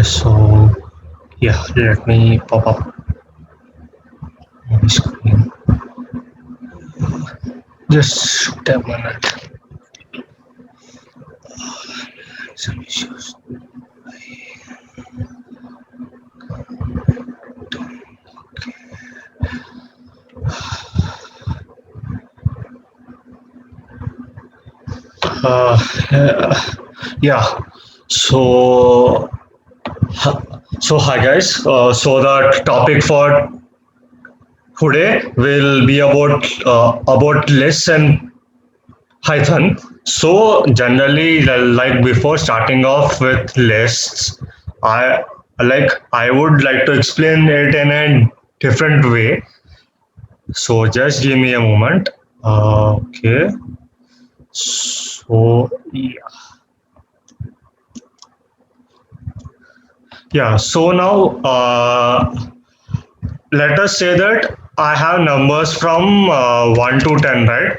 So yeah, let me pop up my screen. Just a minute. Some issues. Uh, yeah. So so hi guys. So the topic for today will be about lists and Python. So generally, like before starting off with lists, I I would like to explain it in a different way. So just give me a moment. Okay. So yeah. So now let us say that I have numbers from 1 to 10, right?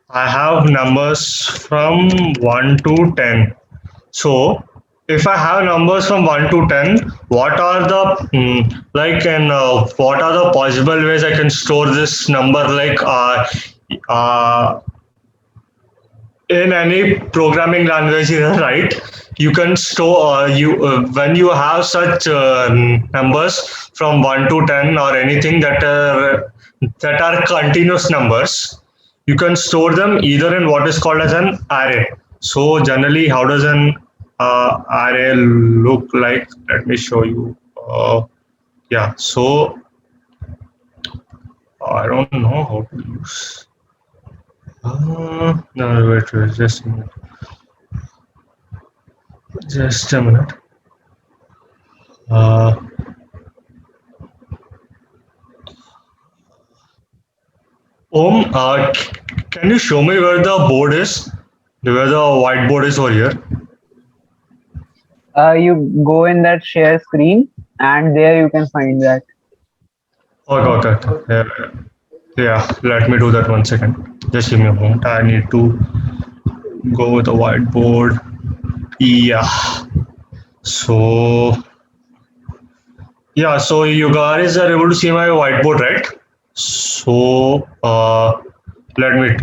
I have numbers from 1 to 10. So, if I have numbers from 1 to 10, what are the what are the possible ways I can store this number uh, in any programming language, right? You can store you when you have such numbers from 1 to 10 or anything that are continuous numbers. You can store them either in what is called as an array. So generally, how does an array look like? Let me show you. Yeah, so I don't know how to use. No, wait, just a minute. Just a minute. Uh, can you show me where the board is? Where the whiteboard is over here? You go in that share screen, and there you can find that. Okay. Yeah, let me do that 1 second. Just give me a moment. I need to go with the whiteboard. Yeah. So so you guys are able to see my whiteboard, right? So let me.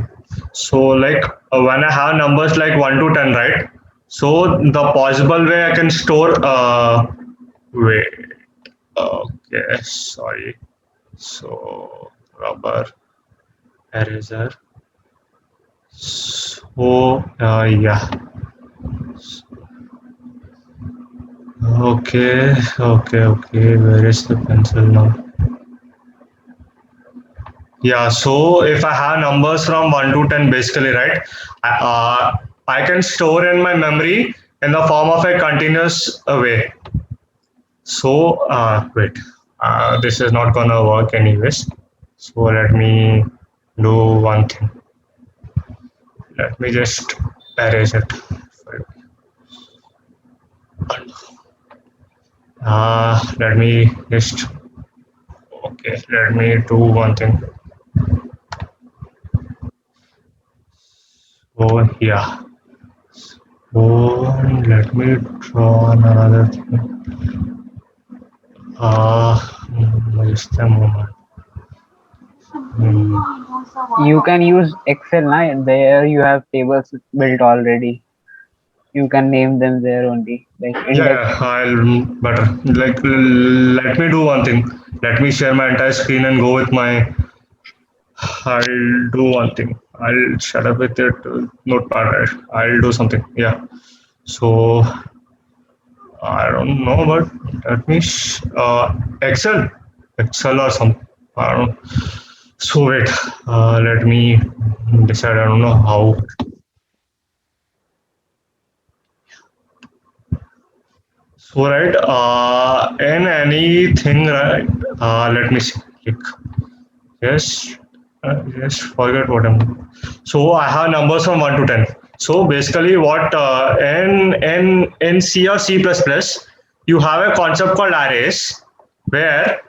So when I have numbers like 1 to 10, right? So the possible way I can store. Wait. Okay. Sorry. So rubber eraser. So yeah. Okay. Where is the pencil now? Yeah, so if I have numbers from 1 to 10, basically, right, I can store in my memory in the form of a continuous way. So, wait, this is not gonna work anyways. So, let me do one thing. Let me just erase it. Let me just, okay, let me do one thing. Oh, yeah. Oh, let me draw another thing. Just a moment. You can use Excel now. There you have tables built already. You can name them there only, like index. I'll better. Let me do one thing. Let me share my entire screen and go with my. I'll do one thing. I'll shut up with it. Notepad. I'll do something. Yeah. So I don't know, but let me Excel, Excel or some. I don't know. So wait. Let me decide. I don't know how. So right, in anything, right? Let me see. Click. Yes, just forget what I'm. So I have numbers from 1 to 10. So basically, what in C or C plus plus, you have a concept called arrays, where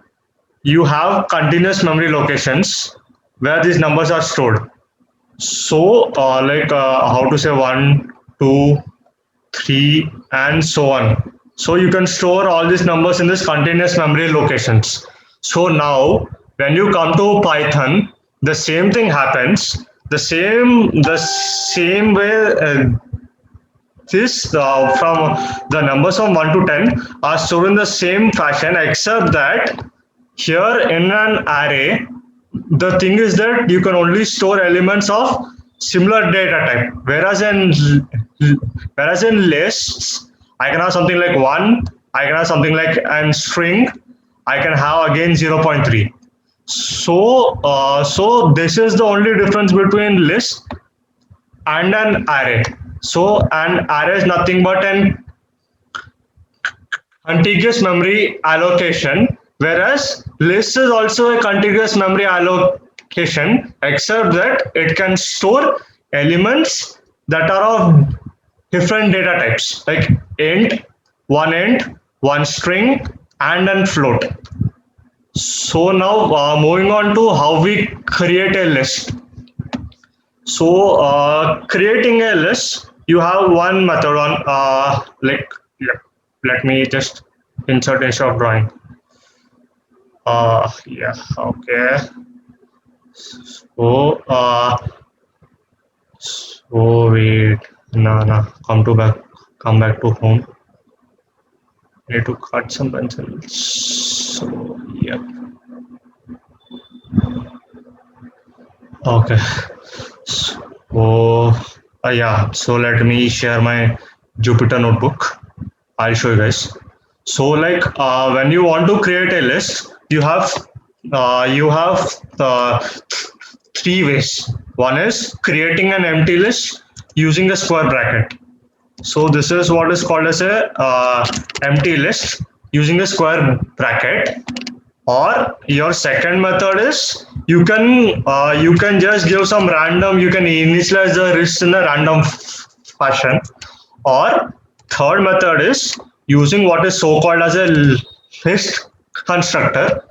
you have continuous memory locations where these numbers are stored. So how to say 1, 2, 3, and so on. So you can store all these numbers in this continuous memory locations. So now when you come to Python, the same thing happens. The same way this from the numbers from 1 to 10 are stored in the same fashion, except that here in an array, the thing is that you can only store elements of similar data type, whereas in lists I can have something like 1, I can have something like and string, I can have again 0.3. So this is the only difference between list and an array. So an array is nothing but an contiguous memory allocation, whereas list is also a contiguous memory allocation, except that it can store elements that are of different data types, like int, one string, and float. So now moving on to how we create a list. So creating a list, you have one method on let me just insert instead of drawing. Yeah, okay. So wait, no, come back to home. Need to cut some pencils. So yeah. Okay. So yeah. So let me share my Jupyter notebook. I'll show you guys. So like when you want to create a list, you have three ways. One is creating an empty list using a square bracket. So this is what is called as a empty list using a square bracket. Or your second method is you can just give some random, you can initialize the list in a random fashion. Or third method is using what is so called as a list constructor.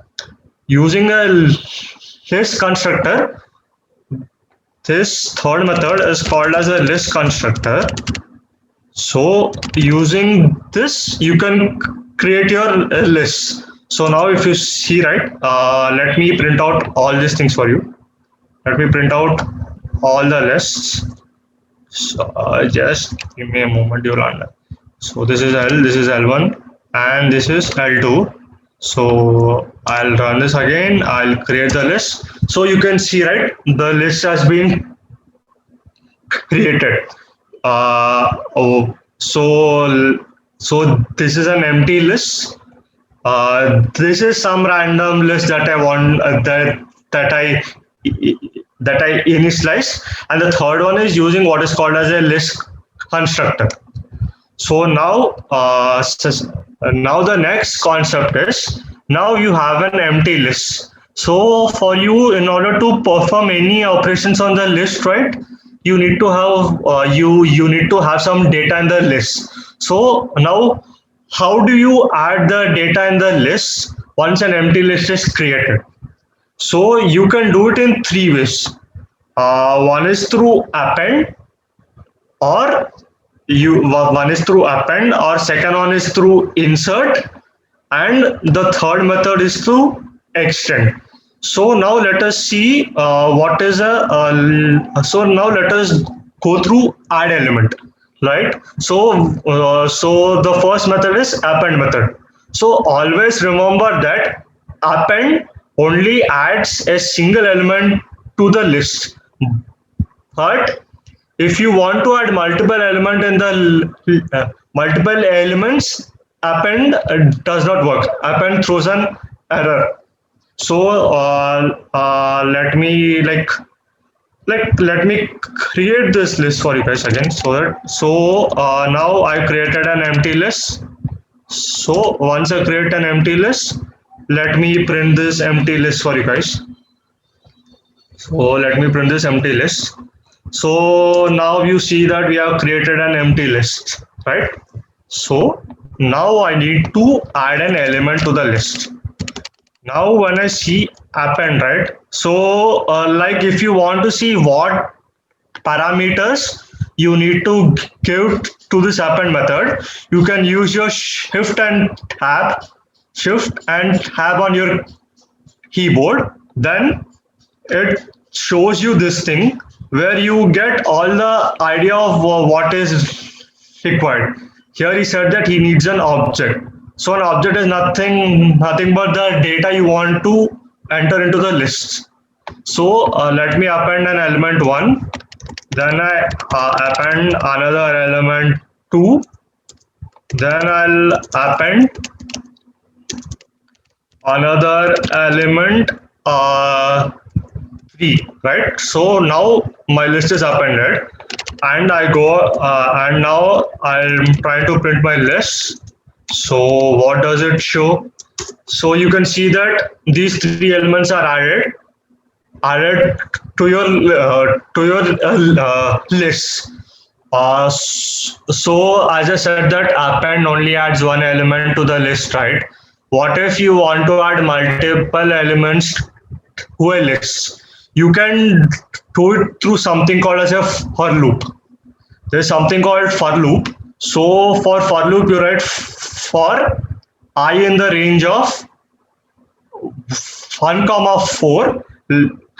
Using a list constructor, this third method is called as a list constructor. So using this, you can create your list. So now if you see, right, let me print out all these things for you. Let me print out all the lists. So just give me a moment, you'll understand. So this is L, this is L1, and this is L2. So I'll run this again, I'll create the list. So you can see, right, the list has been created. So this is an empty list. This is some random list that I want that I initialize, and the third one is using what is called as a list constructor. So now now the next concept is, now you have an empty list. So for you, in order to perform any operations on the list, right, you need to have you need to have some data in the list. So now, how do you add the data in the list once an empty list is created? So you can do it in three ways. One is through append, or second one is through insert, and the third method is through extend. So now let us see what is so now let us go through add element, right? So so the first method is append method. So always remember that append only adds a single element to the list, but if you want to add multiple element in the multiple elements, append does not work. Append throws an error. So let me let me create this list for you guys again. So now I created an empty list. So once I create an empty list, let me print this empty list for you guys. So let me print this empty list. So now you see that we have created an empty list, right? So now I need to add an element to the list. Now when I see append, right? So like if you want to see what parameters you need to give to this append method, you can use your shift and tab on your keyboard. Then it shows you this thing where you get all the idea of what is required. Here he said that he needs an object. So an object is nothing but the data you want to enter into the list. So let me append an element 1, then I append another element 2, then I'll append another element 3, right? So now my list is appended, and I go and now I'm trying to print my list. So what does it show? So you can see that these 3 elements are added to your list. So as I said that append only adds one element to the list, right? What if you want to add multiple elements to a list? You can do it through something called as a for loop. There's something called for loop. So for loop, you write for I in the range of 1, 4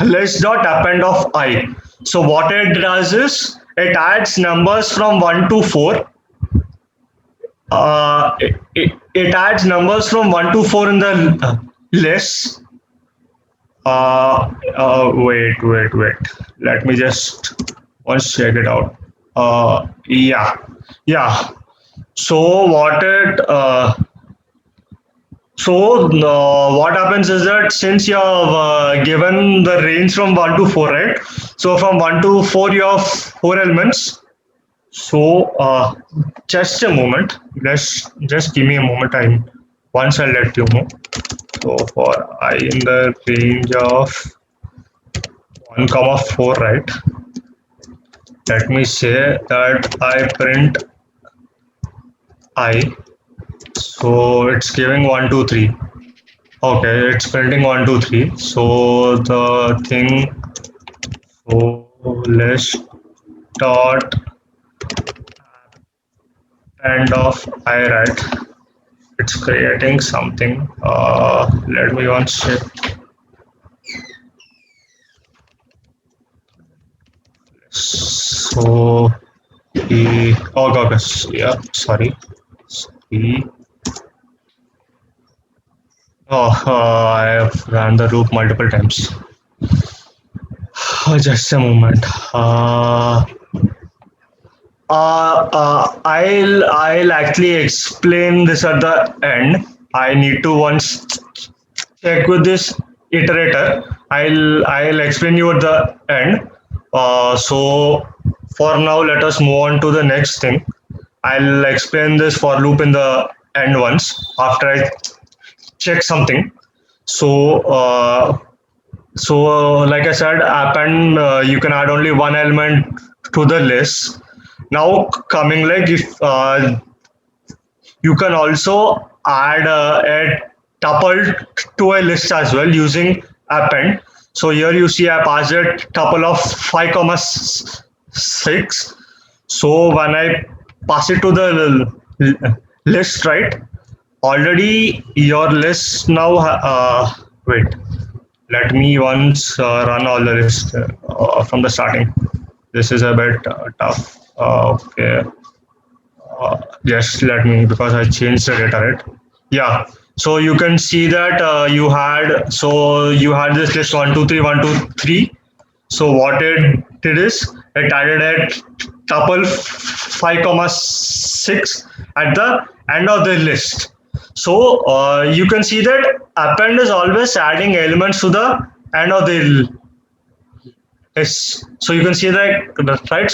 list dot append of I. So what it does is it adds numbers from 1 to 4. It adds numbers from 1 to 4 in the list. Wait. Let me just once check it out. Yeah. So what happens is that since you have given the range from 1 to 4, right? So from 1 to 4, you have 4 elements. So just a moment. Just give me a moment. Once I'll let you know. So for I in the range of 1, 4, right? Let me say that I print I. So it's giving 1, 2, 3. Okay, it's printing 1, 2, 3. So the thing, so list dot end of I, right? It's creating something. Let me once check. So sorry. I have run the loop multiple times. Just a moment. I'll actually explain this at the end. I need to once check with this iterator. I'll explain you at the end. So for now, let us move on to the next thing. I'll explain this for loop in the end once after I check something. So like I said, append you can add only one element to the list. Now coming like if you can also add a tuple to a list as well using append. So here you see I passed a tuple of 5, 6. So when I pass it to the list, right? Already your list now. Wait. Let me once run all the list from the starting. This is a bit tough. Okay. Just let me, because I changed the data, right? Yeah. So you can see that you had this list 1, 2, 3, 1, 2, 3. So what it did is it added a tuple 5, 6 at the end of the list. So you can see that append is always adding elements to the end of the list. So you can see that, right?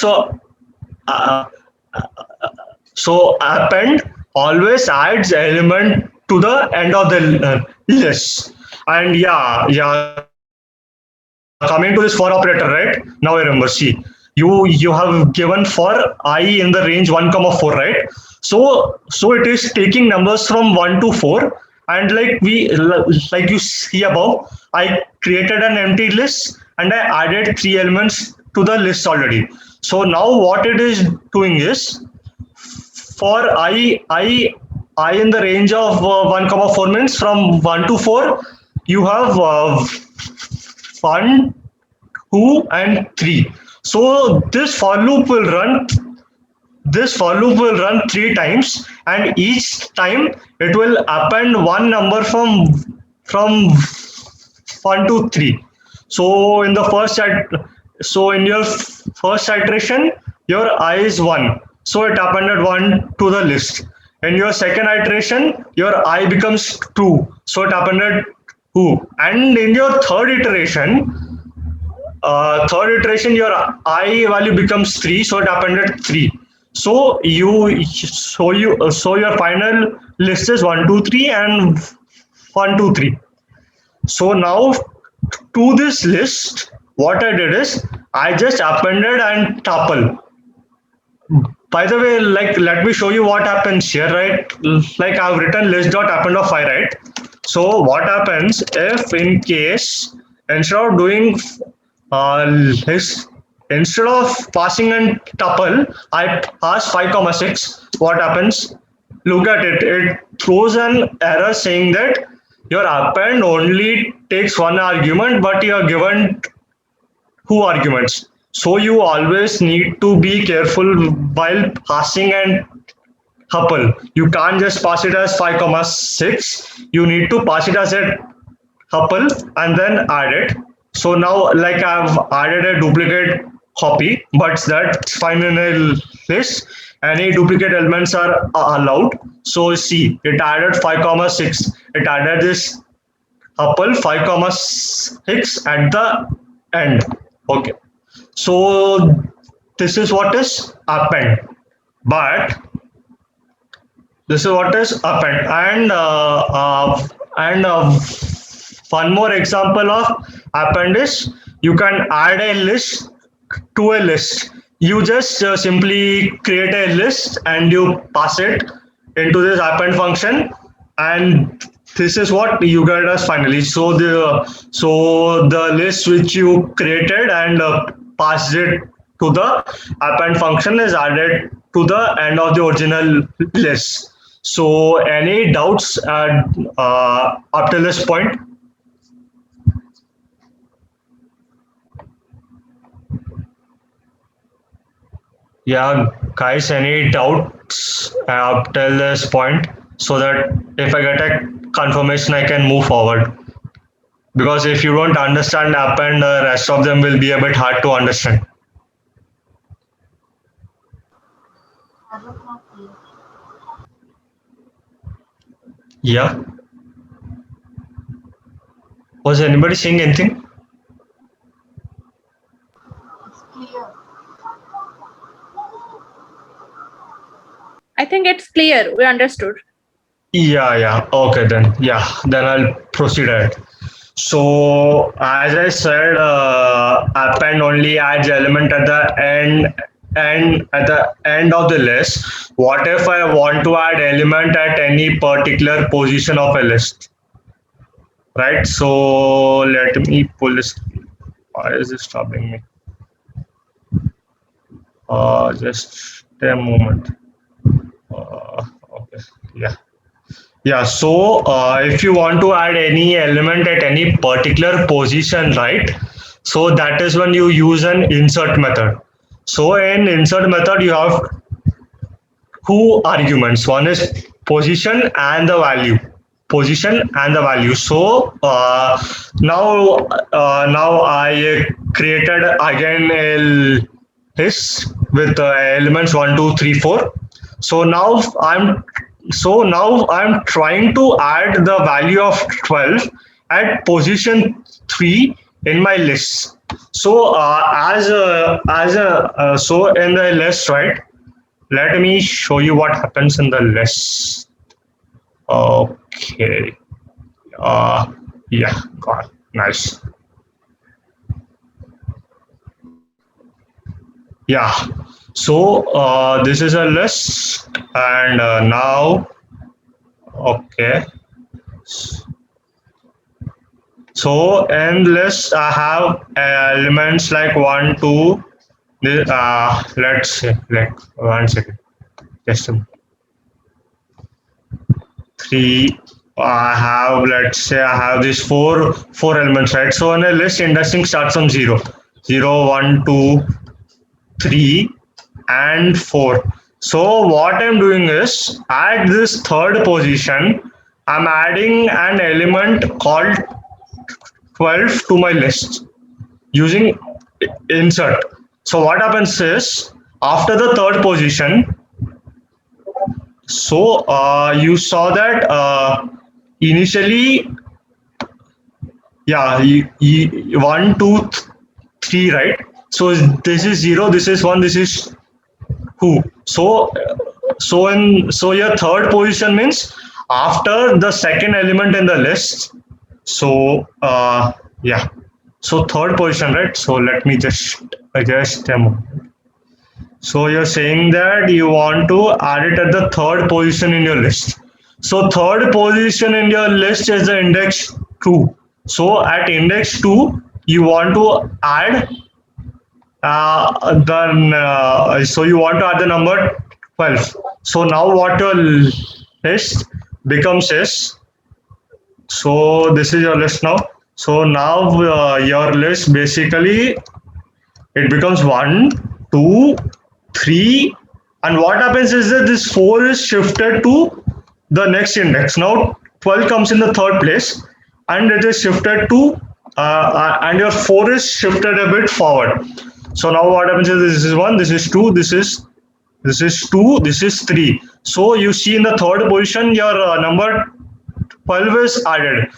So append always adds element to the end of the list. And yeah. Coming to this for operator, right? Now I remember. See, you have given for I in the range 1, 4, right? So it is taking numbers from 1 to 4, and like you see above, I created an empty list and I added 3 elements to the list already. So now what it is doing is for I in the range of 1 comma 4 means from 1 to 4 you have 1, 2 and 3. So this for loop will run 3 times, and each time it will append one number from 1 to 3. So in the in your first iteration your I is 1, so it appended 1 to the list. In your second iteration your I becomes 2, so it appended 2, and in your third iteration your I value becomes 3, so it appended 3. So your final list is 1 2 3 and 1 2 3. So now to this list what I did is I just appended and tuple. By the way, like, let me show you what happens here, right? Like, I've written list.append of I, right? So what happens if in case instead of doing list, instead of passing an tuple, I pass 5 comma 6, what happens? Look at it. It throws an error saying that your append only takes one argument, but you are given 2 arguments. So you always need to be careful while passing an tuple. You can't just pass it as 5 comma 6. You need to pass it as a tuple and then add it. So now, like, I've added a duplicate copy, but that's fine in a list. Any duplicate elements are allowed. So see, it added 5 comma 6. It added this tuple 5 comma 6 at the end. Okay. So this is what is append, but this is what is append, and one more example of append is you can add a list to a list. You just simply create a list and you pass it into this append function, and this is what you get as finally. So the list which you created and passed it to the append function is added to the end of the original list. So any doubts up till this point? Yeah, guys, any doubts up till this point, so that if I get a confirmation I can move forward? Because if you don't understand append, the rest of them will be a bit hard to understand. Yeah. Was anybody saying anything? I think it's clear. We understood. Yeah. Okay, then. Yeah, then I'll proceed ahead. So as I said, append only adds element at the end and at the end of the list. What if I want to add element at any particular position of a list? Right. So let me pull this. Why is this stopping me? Just a moment. Okay. Yeah. So if you want to add any element at any particular position, right? So that is when you use an insert method. So in insert method, you have 2 arguments. One is position and the value. So now I created again a list with elements 1 2 3 4. So now I'm trying to add the value of 12 at position 3 in my list. So so in the list, right? Let me show you what happens in the list. Okay. Yeah. God, nice. Yeah. So this is a list, and now, okay. So in list I have elements like 1 2. Let's say, like, 1 second. Just a minute. 3. I have, let's say I have these four elements, right? So in a list, indexing starts from 0. 0, 1, 2, 3, and 4. So what I'm doing is, at this third position, I'm adding an element called 12 to my list using insert. So what happens is, after the third position, so you saw that initially, yeah, 1, 2, 3, right? So this is 0, this is 1, this is 2. So your third position means after the second element in the list. So yeah, so third position, right? So let me just adjust a moment. So you're saying that you want to add it at the third position in your list. So third position in your list is the index 2. So at index 2, you want to add so you want to add the number 12. So now what your list becomes is, so this is your list now. So now your list basically, it becomes 1, 2, 3, and what happens is that this 4 is shifted to the next index. Now 12 comes in the third place, and it is shifted to and your 4 is shifted a bit forward. So now what happens is, this is 1, this is 2, this is 2, this is 3. So you see in the third position your number 12 is added.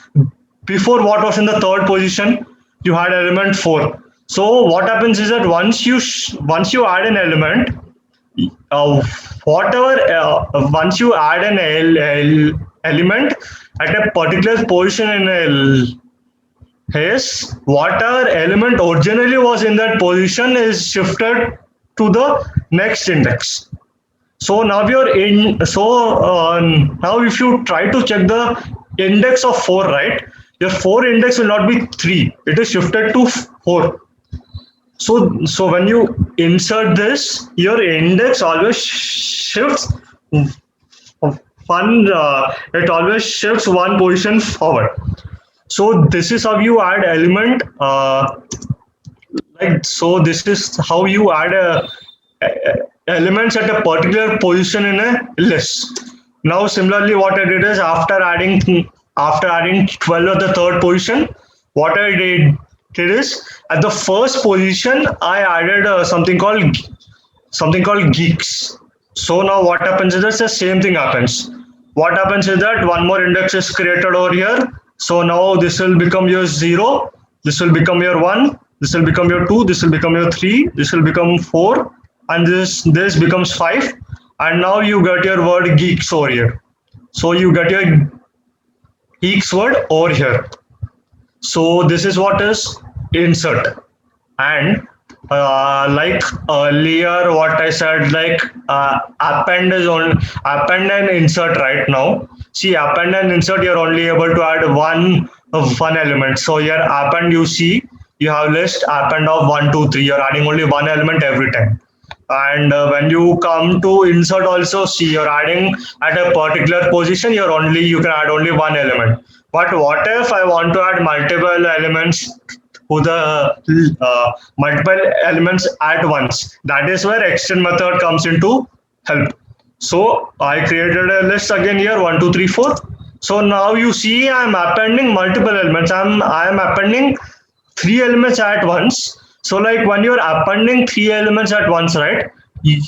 Before, what was in the third position? You had element 4. So what happens is that once you add an element, once you add an element at a particular position in a list, whatever element originally was in that position is shifted to the next index. So now you're in. So now if you try to check the index of 4, right? Your 4 index will not be 3. It is shifted to 4. So when you insert this, your index always shifts it always shifts one position forward. So this is how you add element. So this is how you add elements at a particular position in a list. Now similarly, what I did is, after adding 12 at the third position, what I did is, at the first position I added something called geeks. So now what happens is that the same thing happens. What happens is that one more index is created over here. So now this will become your 0, this will become your 1, this will become your 2, this will become your 3, this will become 4, and this becomes 5. And now you get your word geeks over here. So you get your geeks word over here. So this is what is insert. And like earlier what I said, like append and insert right now. See, append and insert, you're only able to add one element. So here append, you see you have list append of 1, 2, 3. You're adding only one element every time. And when you come to insert also, see, you're adding at a particular position, you can add only one element. But what if I want to add multiple elements to the multiple elements at once? That is where extend method comes into help. So I created a list again here, 1, 2, 3, 4. So now you see I'm appending multiple elements. I am appending 3 elements at once. So like when you're appending 3 elements at once, right, you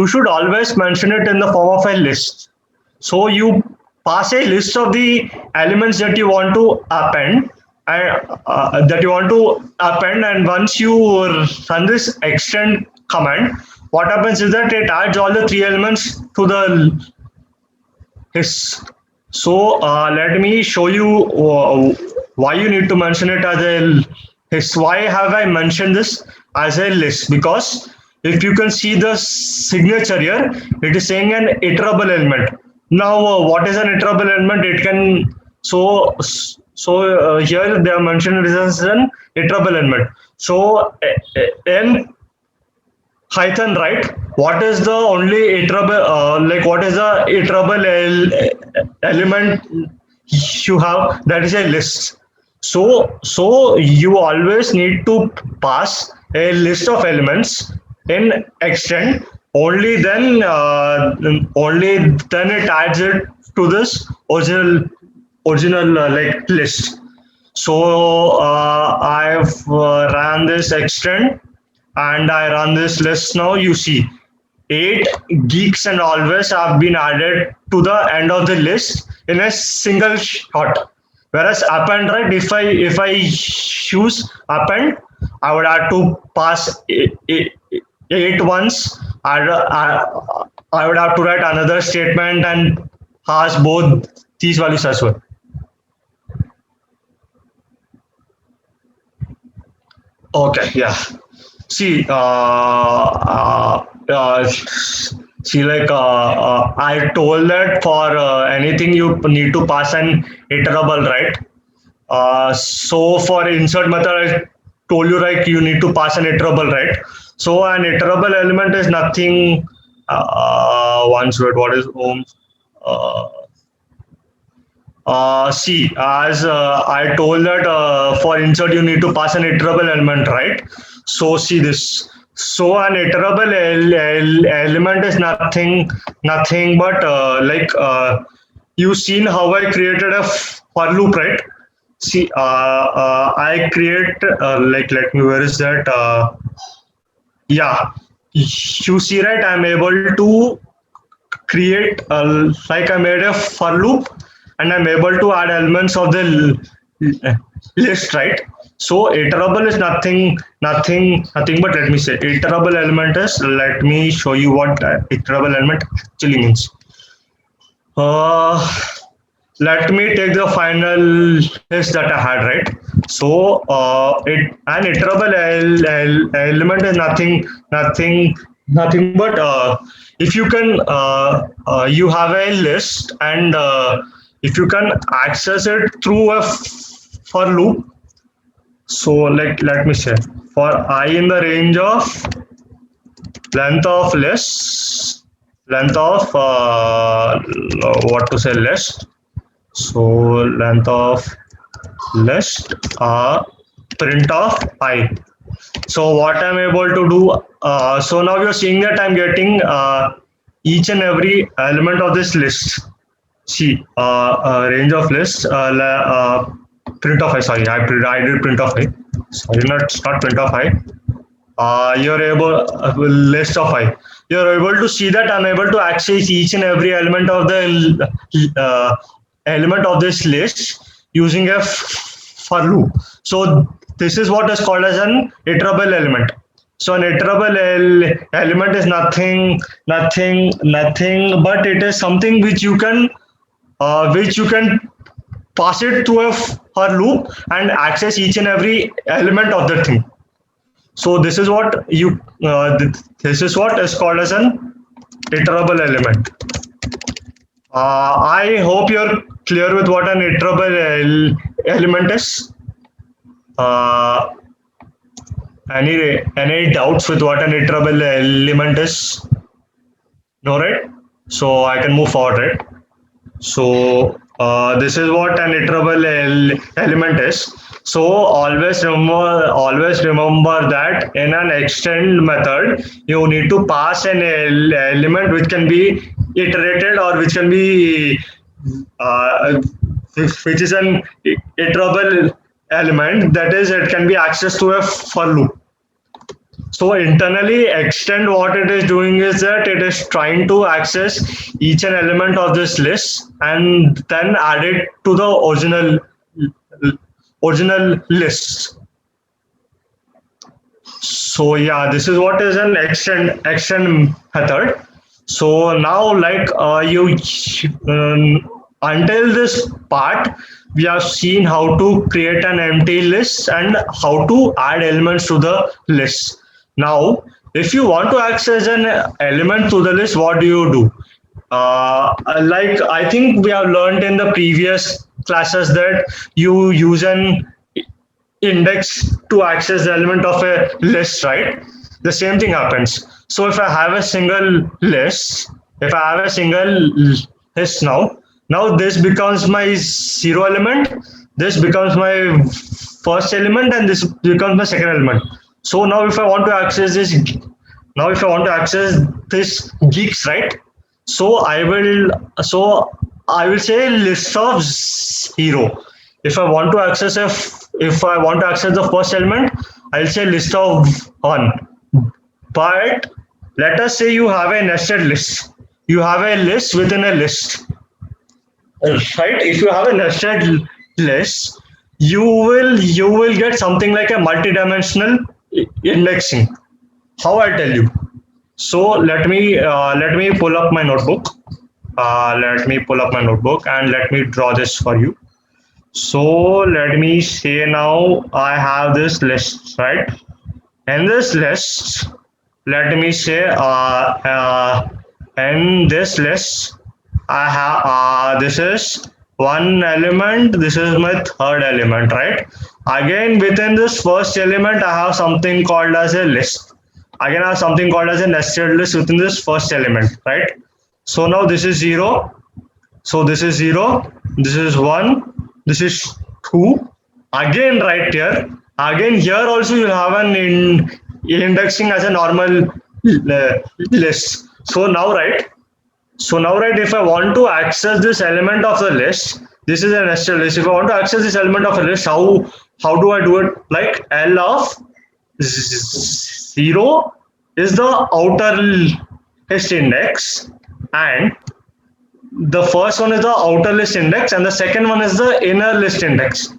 should always mention it in the form of a list. So you pass a list of the elements that you want to append, and once you run this extend command, what happens is that it adds all the 3 elements to the list. So let me show you why you need to mention it as a list. Why have I mentioned this as a list? Because if you can see the signature here, it is saying an iterable element. Now what is an iterable element? It can here they are mentioned it as an iterable element. So n Hythan, right? What is the only iterable, like what is the iterable element you have? That is a list. So you always need to pass a list of elements in extend. Only then it adds it to this original like list. So I've ran this extend and I run this list now. You see, 8 geeks and always have been added to the end of the list in a single shot. Whereas append, right? If I choose append, I would have to pass 8 once. I would have to write another statement and pass both these values as well. Okay, yeah. See, I told that for anything you need to pass an iterable, right? So for insert method, I told you right, you need to pass an iterable, right? So an iterable element is nothing. Once word, what is ohms? See, as I told that for insert you need to pass an iterable element, right? So see this. So an iterable element is nothing but you seen how I created a for loop, right? See, I create let me, where is that? Yeah, you see, right? I'm able to create like I made a for loop and I'm able to add elements of the list, right? So iterable is nothing but, let me say, iterable element is, let me show you what iterable element actually means. Let me take the final list that I had, right? So an iterable element is nothing but if you can you have a list and if you can access it through a for loop. So like, let me say, for I in the range of length of list, length of what to say, list. So length of list print of I. So what I'm able to do, so now you're seeing that I'm getting each and every element of this list. See, range of list, print of I, sorry, I did print of I. Sorry, not print of I. You're able, list of I. You're able to see that I'm able to access each and every element of the element of this list using a for loop. So this is what is called as an iterable element. So an iterable element is nothing but it is something which you can pass it to a for loop and access each and every element of the thing. So this is what this is what is called as an iterable element. I hope you're clear with what an iterable element is. Any doubts with what an iterable element is? No, right? So I can move forward, right? So this is what an iterable element is. So always remember that in an extend method, you need to pass an element which can be iterated or which can be which is an iterable element, that is, it can be accessed to a for loop. So internally, extend, what it is doing is that it is trying to access each and element of this list and then add it to the original list. So yeah, this is what is an extend method. So now, like until this part, we have seen how to create an empty list and how to add elements to the list. Now, if you want to access an element to the list, what do you do? Like I think we have learned in the previous classes that you use an index to access the element of a list, right? the same thing happens. So if I have a single list, if I have a single list now this becomes my zero element, this becomes my first element, and this becomes my second element. So now if I want to access this, now if I want to access this geeks, right? So I will say list of zero. If I want to access if I want to access the first element, I'll say list of one. But let us say you have a nested list. You have a list within a list, right? If you have a nested list, you will get something like a multi-dimensional indexing. How I tell you? So let me pull up my notebook. Let me pull up my notebook and let me draw this for you. So let me say now I have this list, right? In this list, let me say in this list I have this is one element, this is my third element, right? Again within this first element I have something called as a list. Again I have something called as a nested list within this first element, right? So now this is 0, so this is 0, this is 1, this is 2. Again right here, again here also you have an indexing as a normal list. So now right, if I want to access this element of the list, this is a nested list. If I want to access this element of a list, how do I do it? Like L of 0 is the outer list index, and the first one is the outer list index, and the second one is the inner list index.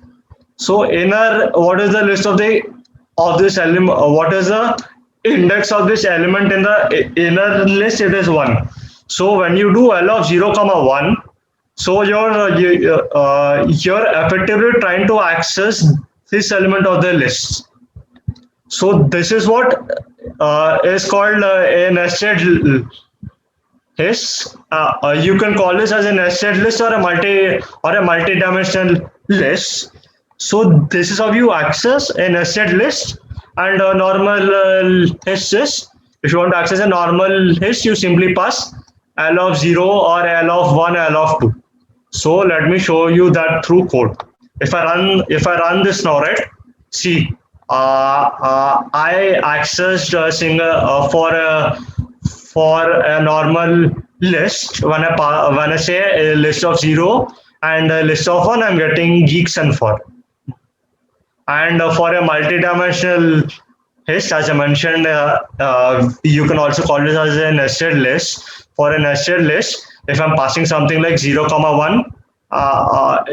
So inner, what is the list of this element? What is the index of this element in the inner list? It is 1. So when you do L of 0, 1, so you're effectively trying to access this element of the list. So this is what is called a nested list. You can call this as a nested list or a multi-dimensional list. So this is how you access a nested list. And a normal list is, if you want to access a normal list, you simply pass L of 0 or L of 1, L of 2. So let me show you that through code. If I run this now, right? See, I accessed a single for a normal list. When I say a list of 0 and a list of 1, I'm getting geeks and for. And for a multi-dimensional list, as I mentioned, you can also call this as a nested list. For a nested list, if I'm passing something like 0, 1,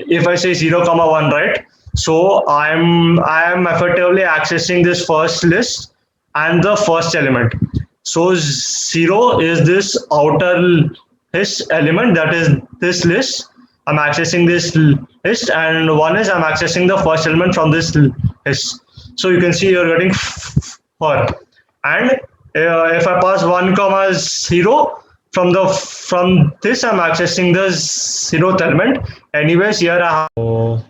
if I say 0, 1, right? So I am effectively accessing this first list and the first element. So 0 is this outer list element, that is this list. I'm accessing this list, and 1 is I'm accessing the first element from this list. So you can see you're getting 4. And if I pass 1, 0 from this, I'm accessing the 0th element. Anyways, here I have.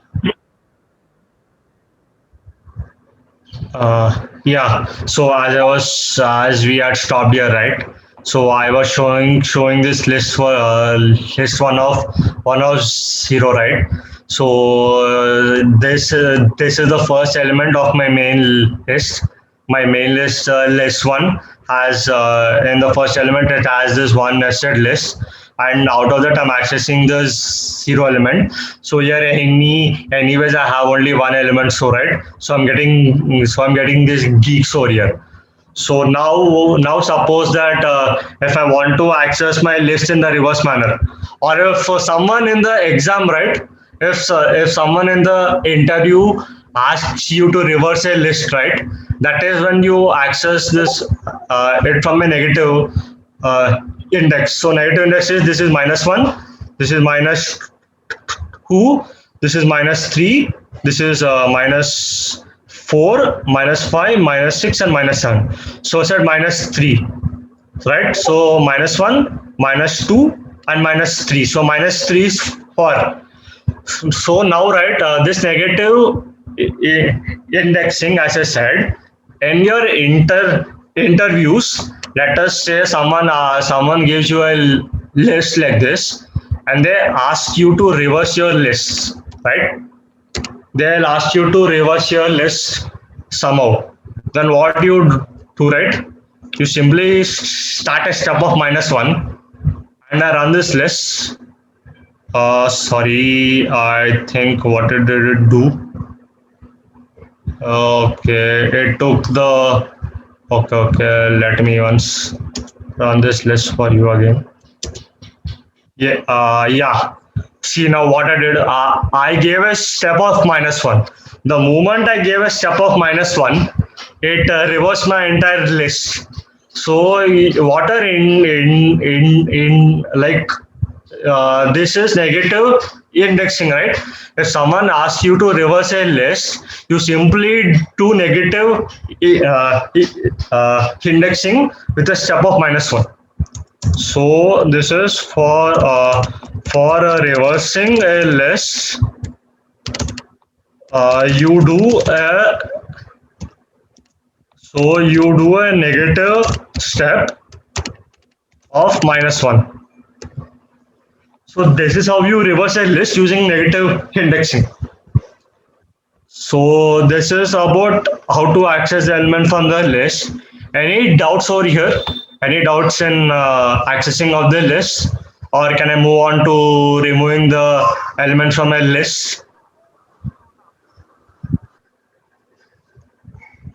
Yeah. So as we had stopped here, right? So I was showing this list for list one of 0, right? So this is the first element of my main list. My main list, list 1 has in the first element it has this one nested list, and out of that I'm accessing the 0 element. So here anyways I have only one element, so right. So I'm getting this geeks over here. So now suppose that if I want to access my list in the reverse manner, or if someone in the exam, right, if someone in the interview asks you to reverse a list, right, that is when you access this it from a negative index. So negative index is, this is -1, this is -2, this is -3, this is -4, -5, -6, and -7. So I said -3, right? So -1, -2, and -3. So -3 is 4. So now, right, this negative indexing, as I said, in your interviews, let us say someone gives you a list like this, and they ask you to reverse your lists, right? They'll ask you to reverse your list somehow. Then what you do, right? You simply start a step of -1, and I run this list. Sorry, I think what did it do? Okay, it took the. Okay. Let me once run this list for you again. Yeah. See now what I did. I gave a step of -1. The moment I gave a step of -1, it reversed my entire list. So what are in like this is negative indexing, right? If someone asks you to reverse a list, you simply do negative indexing with a step of -1. So this is for reversing a list. You do a negative step of -1. So this is how you reverse a list using negative indexing. So this is about how to access the element from the list. Any doubts over here? Any doubts in accessing of the list? Or can I move on to removing the element from a list?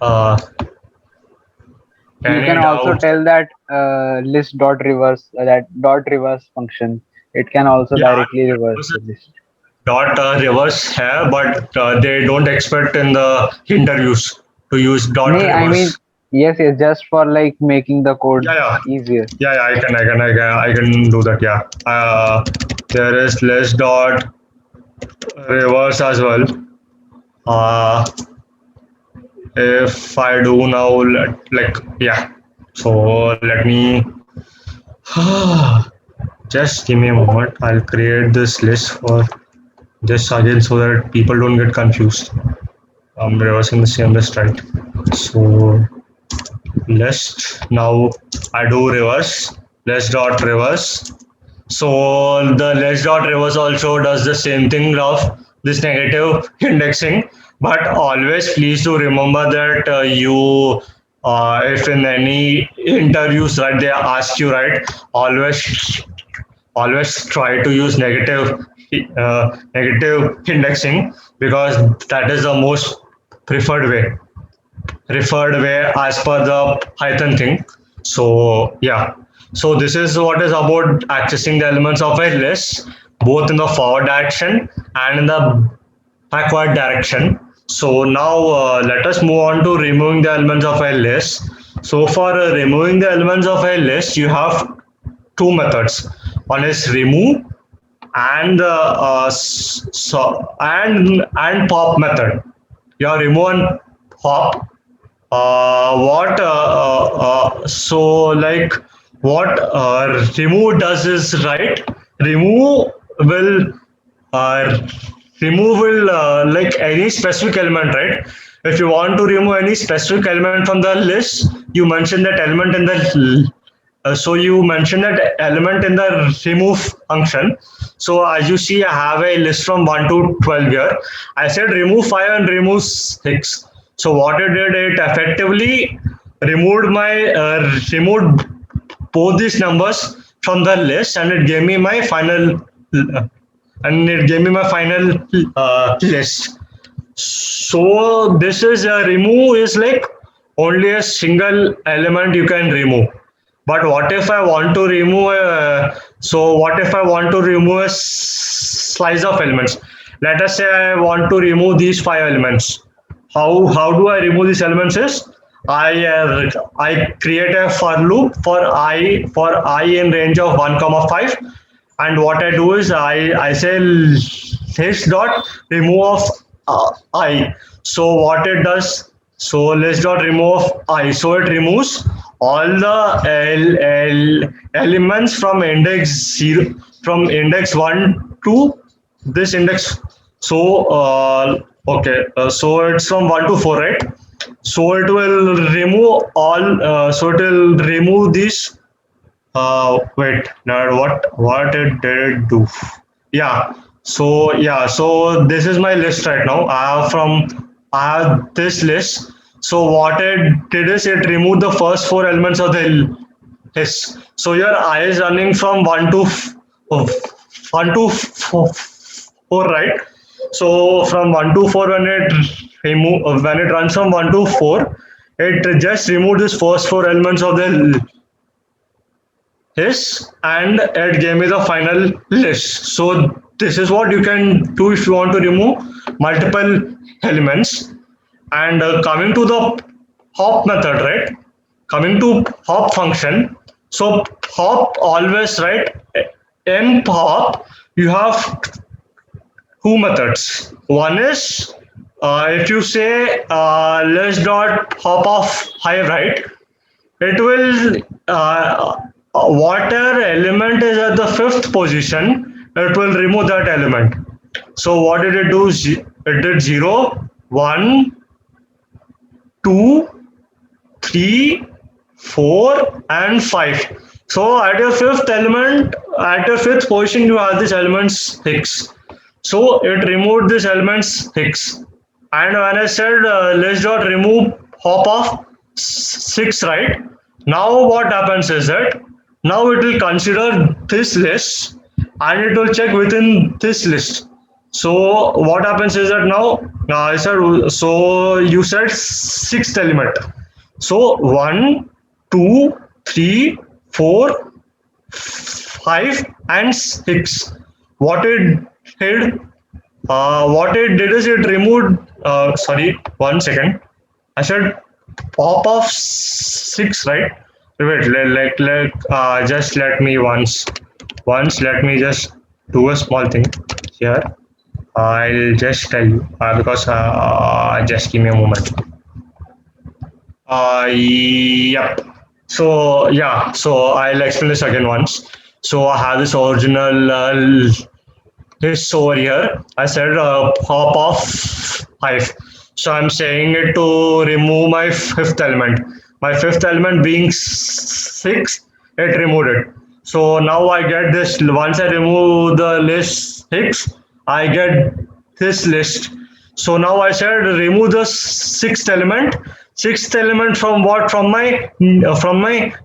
You Any can also doubts? tell that list dot reverse that dot reverse function. It can also Yeah, directly reverse the list. dot reverse here, but they don't expect in the interviews to use dot No, I mean, reverse. yes, just for like making the code Yeah. easier. Yeah, I can do that. Yeah, there is list dot reverse as well. If I do now, yeah. So let me just give me a moment. I'll create this list for just again so that people don't get confused. I'm reversing the same list, right? So list, now I do reverse, list dot reverse. So the list dot reverse also does the same thing of this negative indexing, but always please to remember that if in any interviews, right, they ask you, right, always try to use negative indexing, because that is the most preferred way as per the Python thing. So yeah, so this is what is about accessing the elements of a list, both in the forward direction and in the backward direction. So now let us move on to removing the elements of a list. So for removing the elements of a list, you have two methods. One is remove and and pop method. You have remove and pop. What remove does is, right, remove will uh, like any specific element, right? If you want to remove any specific element from the list, you mention that element in the so you mention that element in the remove function. So as you see, I have a list from 1 to 12 here. I said remove 5 and remove 6. So what it did, it effectively removed both these numbers from the list, and it gave me my final list. So this is a remove is like only a single element you can remove. But what if I want to remove a slice of elements? Let us say I want to remove these 5 elements. How do I remove these elements? Is I create a for loop for I in range of 1, 5, and what I do is I say list dot remove of I. So what it does? So list dot remove of I. So it removes all the elements from index 0, from index 1 to this index. So okay, so it's from 1 to 4, right? So it will remove all. So it will remove these. Wait. Now what it did it do? Yeah. So this is my list right now. I have this list. So what it did is it removed the first four elements of the list. So your I is running from one to four, right? So from 1 to 4, when it runs from 1 to 4, it just removed this first four elements of the list and it gave me the final list. So this is what you can do if you want to remove multiple elements. And coming to the hop method, right? Coming to hop function. So hop always, right? In hop, you have two methods. One is if you say list dot hop of high, right? It will whatever element is at the fifth position, it will remove that element. So what did it do? It did 0, 1, 2, 3, 4, and 5. So at your fifth element, at your fifth position, you have this elements 6. So it removed this elements 6. And when I said let's dot remove hop of 6, right? Now what happens is that now it will consider this list and it will check within this list. So what happens is that now I said, so you said sixth element. So 1, 2, 3, 4, 5, and 6. What it did? What it did is it removed. Sorry, 1 second. I said pop of 6, right? Wait, just let me once. Let me just do a small thing here. I'll just tell you because just give me a moment. Yep. So yeah, so I'll explain this again once. So I have this original list over here. I said hop of 5. So I'm saying it to remove my fifth element. My fifth element being 6, it removed it. So now I get this. Once I remove the list 6, I get this list. So now I said remove the sixth element. Sixth element from what? From my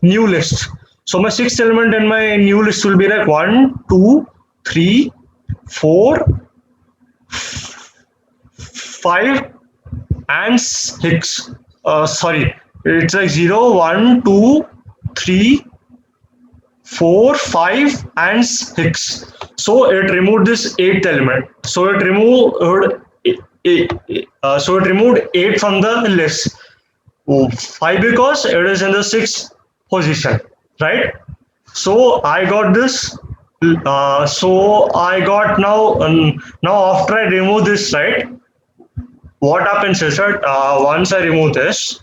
new list. So my sixth element in my new list will be like 1, 2, 3, 4, 5, and 6. Sorry, it's like 0, 1, 2, 3, 4, 5, and 6. So it removed this 8th element. So it removed 8 from the list. 5 because it is in the 6th position, right? So I got this. So I got now. Now after I remove this, right? What happens is that once I remove this,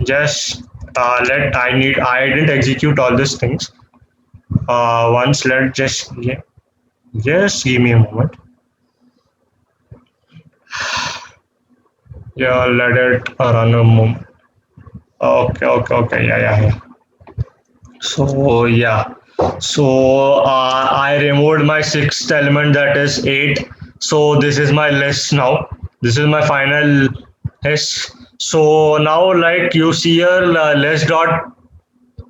just I didn't execute all these things. Once let just give me a moment. Yeah, let it run a moment. Okay. Yeah. So yeah. So I removed my sixth element, that is 8. So this is my list now. This is my final list. So now, like you see here, list dot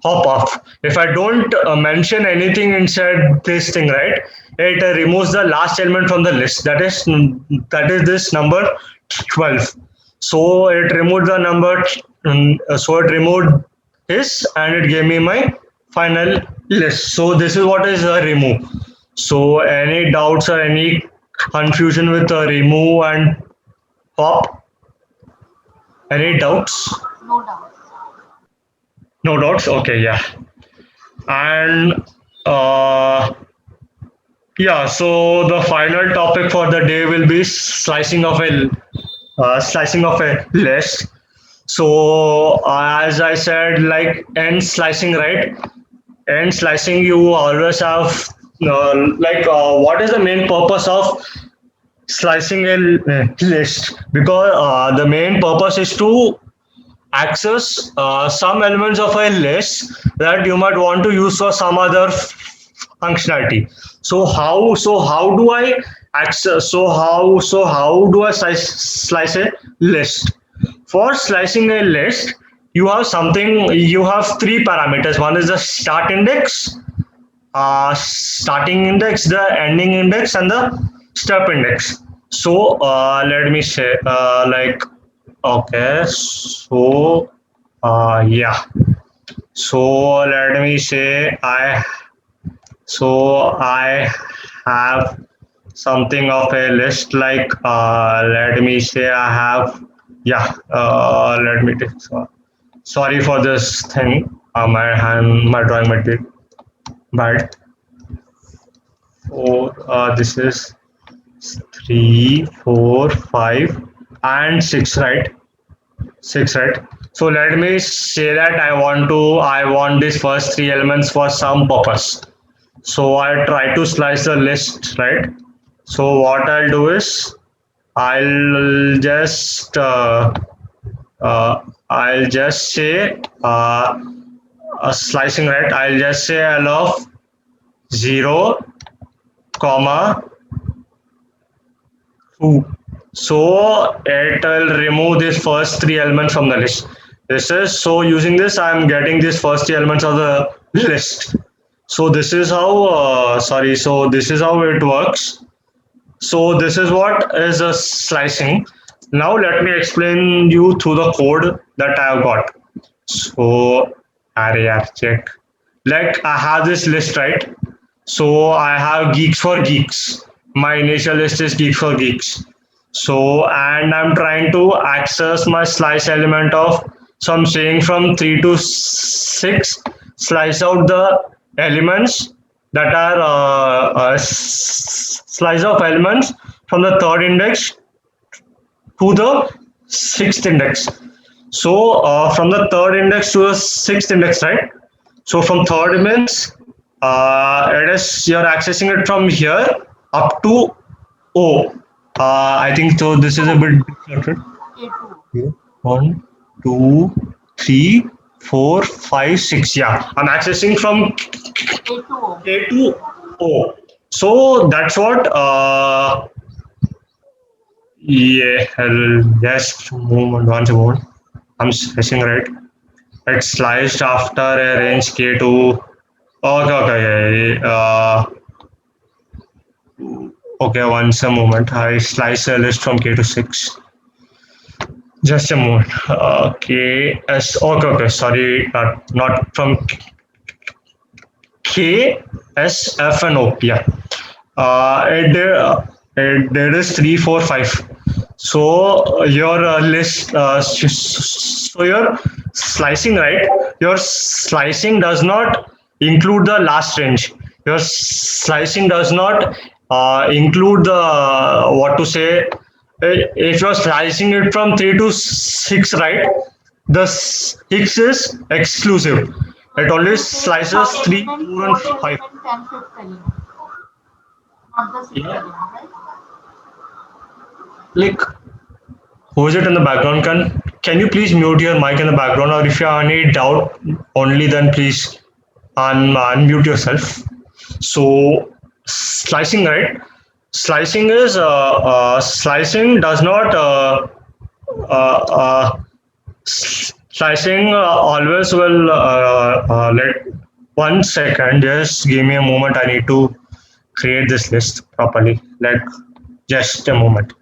hop off. If I don't mention anything inside this thing, right? It removes the last element from the list. That is this number 12. So it removed the number. So it removed this, and it gave me my final list. So this is what is a remove. So any doubts or any confusion with remove and pop? Any doubts? No doubt. No doubts. Okay, yeah. And yeah, so the final topic for the day will be slicing of a list. So as I said, like end slicing, right? End slicing, you always have what is the main purpose of slicing a list, because the main purpose is to access some elements of a list that you might want to use for some other functionality. So how do I access? So how do I slice a list? For slicing a list, you have three parameters. One is the starting index, the ending index, and the step index. So let me say, okay, so yeah. So let me say I have something of a list, like let me say I have, yeah. Let me take. Sorry for this thing. My drawing might be bad. This is 3, 4, 5, and 6, right? 6, right? So let me say that I want these first three elements for some purpose. So I try to slice the list, right? So what I'll do is I'll just uh, I'll just say a slicing, right? I'll just say I love 0, comma 2. So it will remove these first three elements from the list. This is so using this, I'm getting these first three elements of the list. So this is how so this is how it works. So this is what is a slicing. Now let me explain you through the code that I have got. So array check. Like I have this list, right? So I have geeks for geeks. My initial list is geeks for geeks. So and I'm trying to access my slice element of, so I'm saying from 3 to 6, slice out the elements that are slice of elements from the third index to the sixth index. So from the third index to the sixth index, right? So from third means it is you're accessing it from here up to O. I think so. This is a bit different. Okay. 1, 2, 3, 4, 5, 6. Yeah, I'm accessing from K to O. So that's what. Yeah, just once a moment. I'm stressing, right. It's sliced after a range K to. Okay. Okay, once a moment. I slice a list from K to 6. Just a moment. Okay. Okay. Sorry, not from K, S, F, and O. Yeah. There is 3, 4, 5. So your list. So your slicing, right? Your slicing does not include the last range. Your slicing does not include the, what to say. If you're slicing it from 3 to 6, right? The 6 is exclusive. It only slices 3, 4, and 5. Yeah. Like, who is it in the background? Can you please mute your mic in the background, or if you have any doubt only, then please unmute yourself. So slicing, right? Slicing is slicing does not slicing always will let 1 second. Just give me a moment. I need to create this list properly. Like just a moment.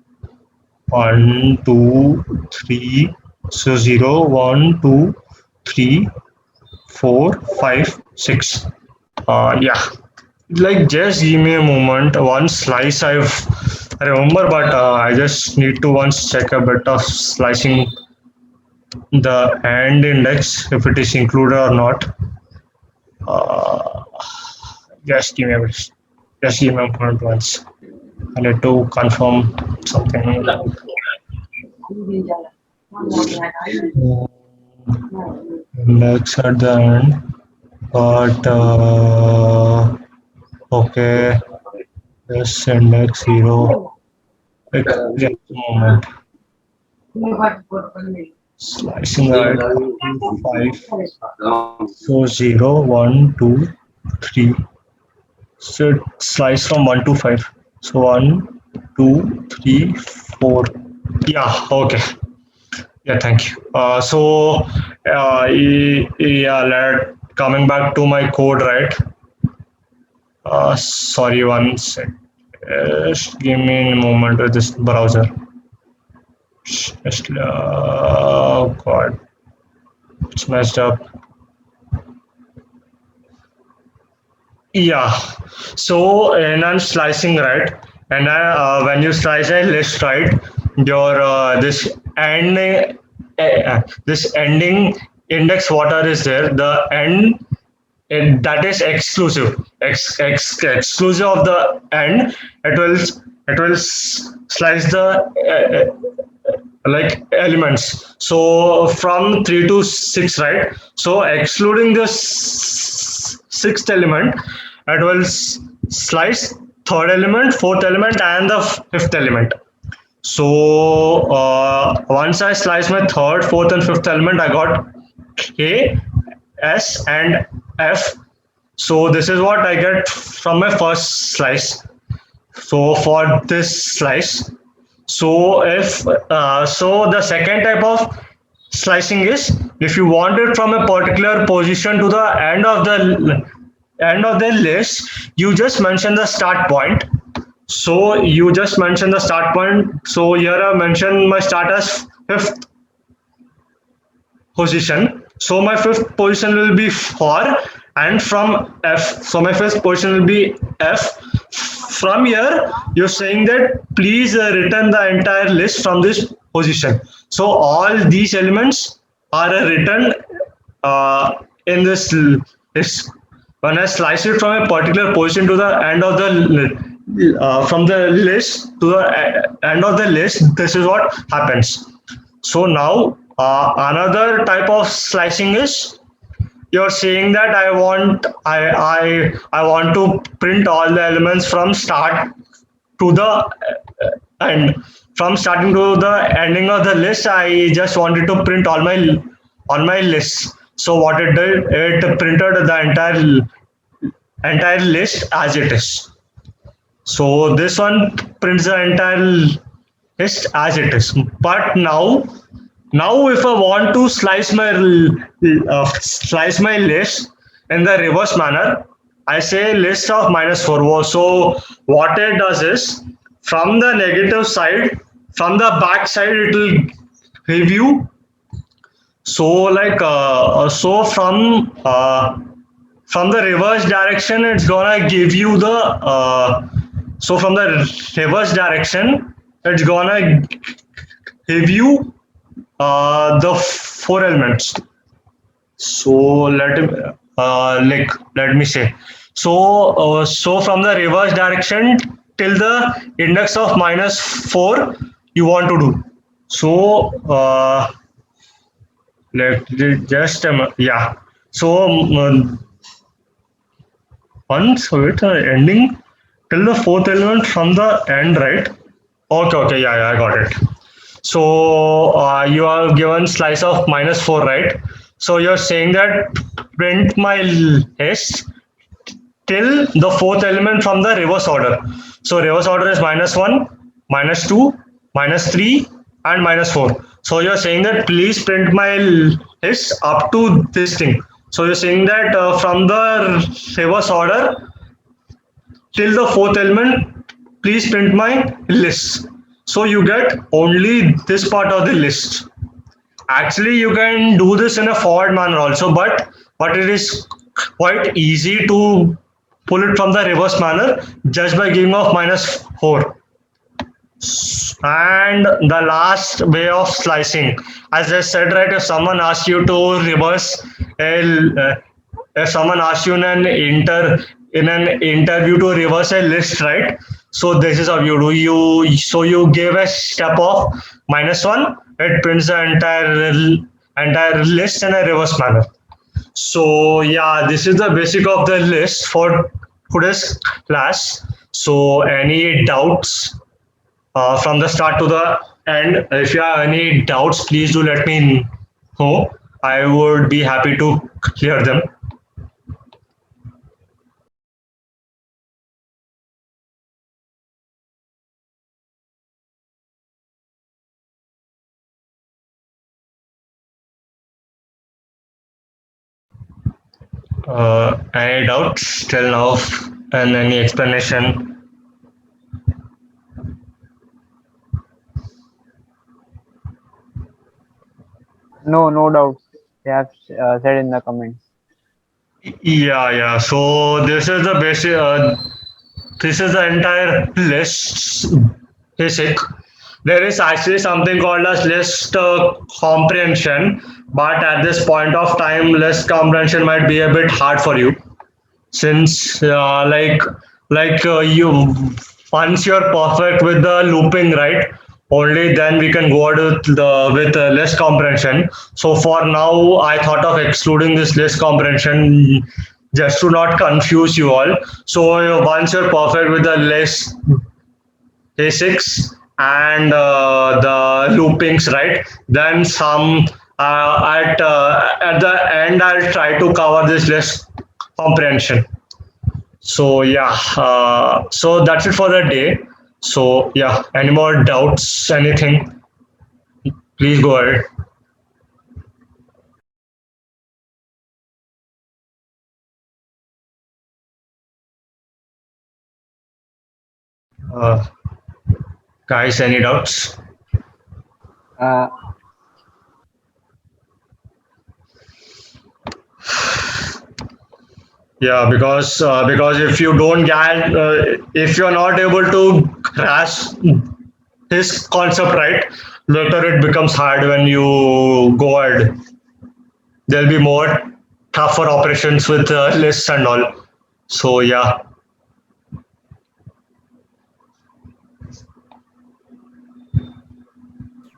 1, 2, 3. So 0, 1, 2, 3, 4, 5, 6. Yeah. Like just give me a moment. One slice I remember, but I just need to once check a bit of slicing the end index, if it is included or not. Just give me a bit. Just give me a moment once. I need to confirm something. Index at the end, but okay. Yes, index 0. Like, just a moment. Slicing right. 5, 4, 0, 1, 2, 3. So it slice from 1 to 5. So 1, 2, 3, 4. Yeah, okay. Yeah, thank you. Yeah, coming back to my code, right? Sorry, one sec. Just give me a moment with this browser. Oh God, it's messed up. Yeah. So and I'm slicing, right, and when you slice a list, right, your this ending index whatever is there, the end that is exclusive, exclusive of the end. It will slice the like elements. So from 3 to 6, right? So excluding the sixth element, it will slice third element, fourth element, and the fifth element. So once I slice my third, fourth, and fifth element, I got K, S, and F. So this is what I get from my first slice. So for this slice, so if so the second type of slicing is, if you want it from a particular position to the end of the list, you just mention the start point. So you just mention the start point. So here I mention my start as fifth position. So my fifth position will be 4, and from F, so my fifth position will be F. From here, you're saying that please return the entire list from this position. So all these elements are written in this list. When I slice it from a particular position to the end of the from the list to the end of the list, this is what happens. So now another type of slicing is, you're saying that I want to print all the elements from start to the end. From starting to the ending of the list, I just wanted to print all my lists. So what it did, it printed the entire list as it is. So this one prints the entire list as it is. But now if I want to slice my list in the reverse manner, I say list of -4. So what it does is, from the negative side, from the back side, it will give you. So like from the reverse direction, it's gonna give you the so from the reverse direction, it's gonna give you the 4 elements. So let me say, so from the reverse direction till the index of -4 you want to do. So yeah. So once with ending till the fourth element from the end, right? Okay, yeah, I got it. So you are given slice of -4, right? So you're saying that print my list till the fourth element from the reverse order. So reverse order is -1, -2, -3, and -4. So you're saying that please print my list up to this thing. So you're saying that from the reverse order till the fourth element, please print my list. So you get only this part of the list. Actually, you can do this in a forward manner also, but it is quite easy to pull it from the reverse manner just by giving off -4. And the last way of slicing, as I said, right, if someone asks you to reverse if someone asks you in an interview to reverse a list, right? So this is how you do. You give a step of -1, it prints the entire list in a reverse manner. So yeah, this is the basic of the list for today's class. So any doubts from the start to the end. If you have any doubts, please do let me know. I would be happy to clear them. Any doubts till now and any explanation? No doubts. They have said in the comments. Yeah. So this is the basic. This is the entire list basic. There is actually something called as list comprehension, but at this point of time, list comprehension might be a bit hard for you since you once you're perfect with the looping, right, only then we can go out with list comprehension. So for now I thought of excluding this list comprehension just to not confuse you all. So once you're perfect with the list basics and the loopings, right, then some at the end I'll try to cover this list comprehension. So yeah, so that's it for the day. So yeah, any more doubts, anything, please go ahead. uh, Guys, any doubts? Uh, Yeah, because if you don't get if you're not able to grasp this concept, right, later it becomes hard when you go ahead. There'll be more tougher operations with lists and all. So yeah.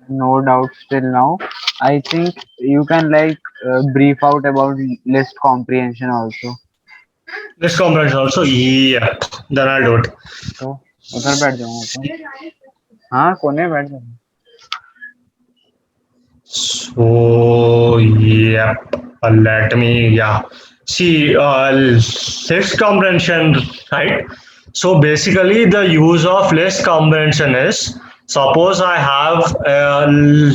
no doubts till now. I think you can like brief out about list comprehension also. List comprehension also, yeah, then I'll do it. तो उधर बैठ जाऊंगा तो हाँ कोने में बैठ जाऊंगा. So yeah, let me, yeah. See, list comprehension, right? So basically, the use of list comprehension is, suppose I have,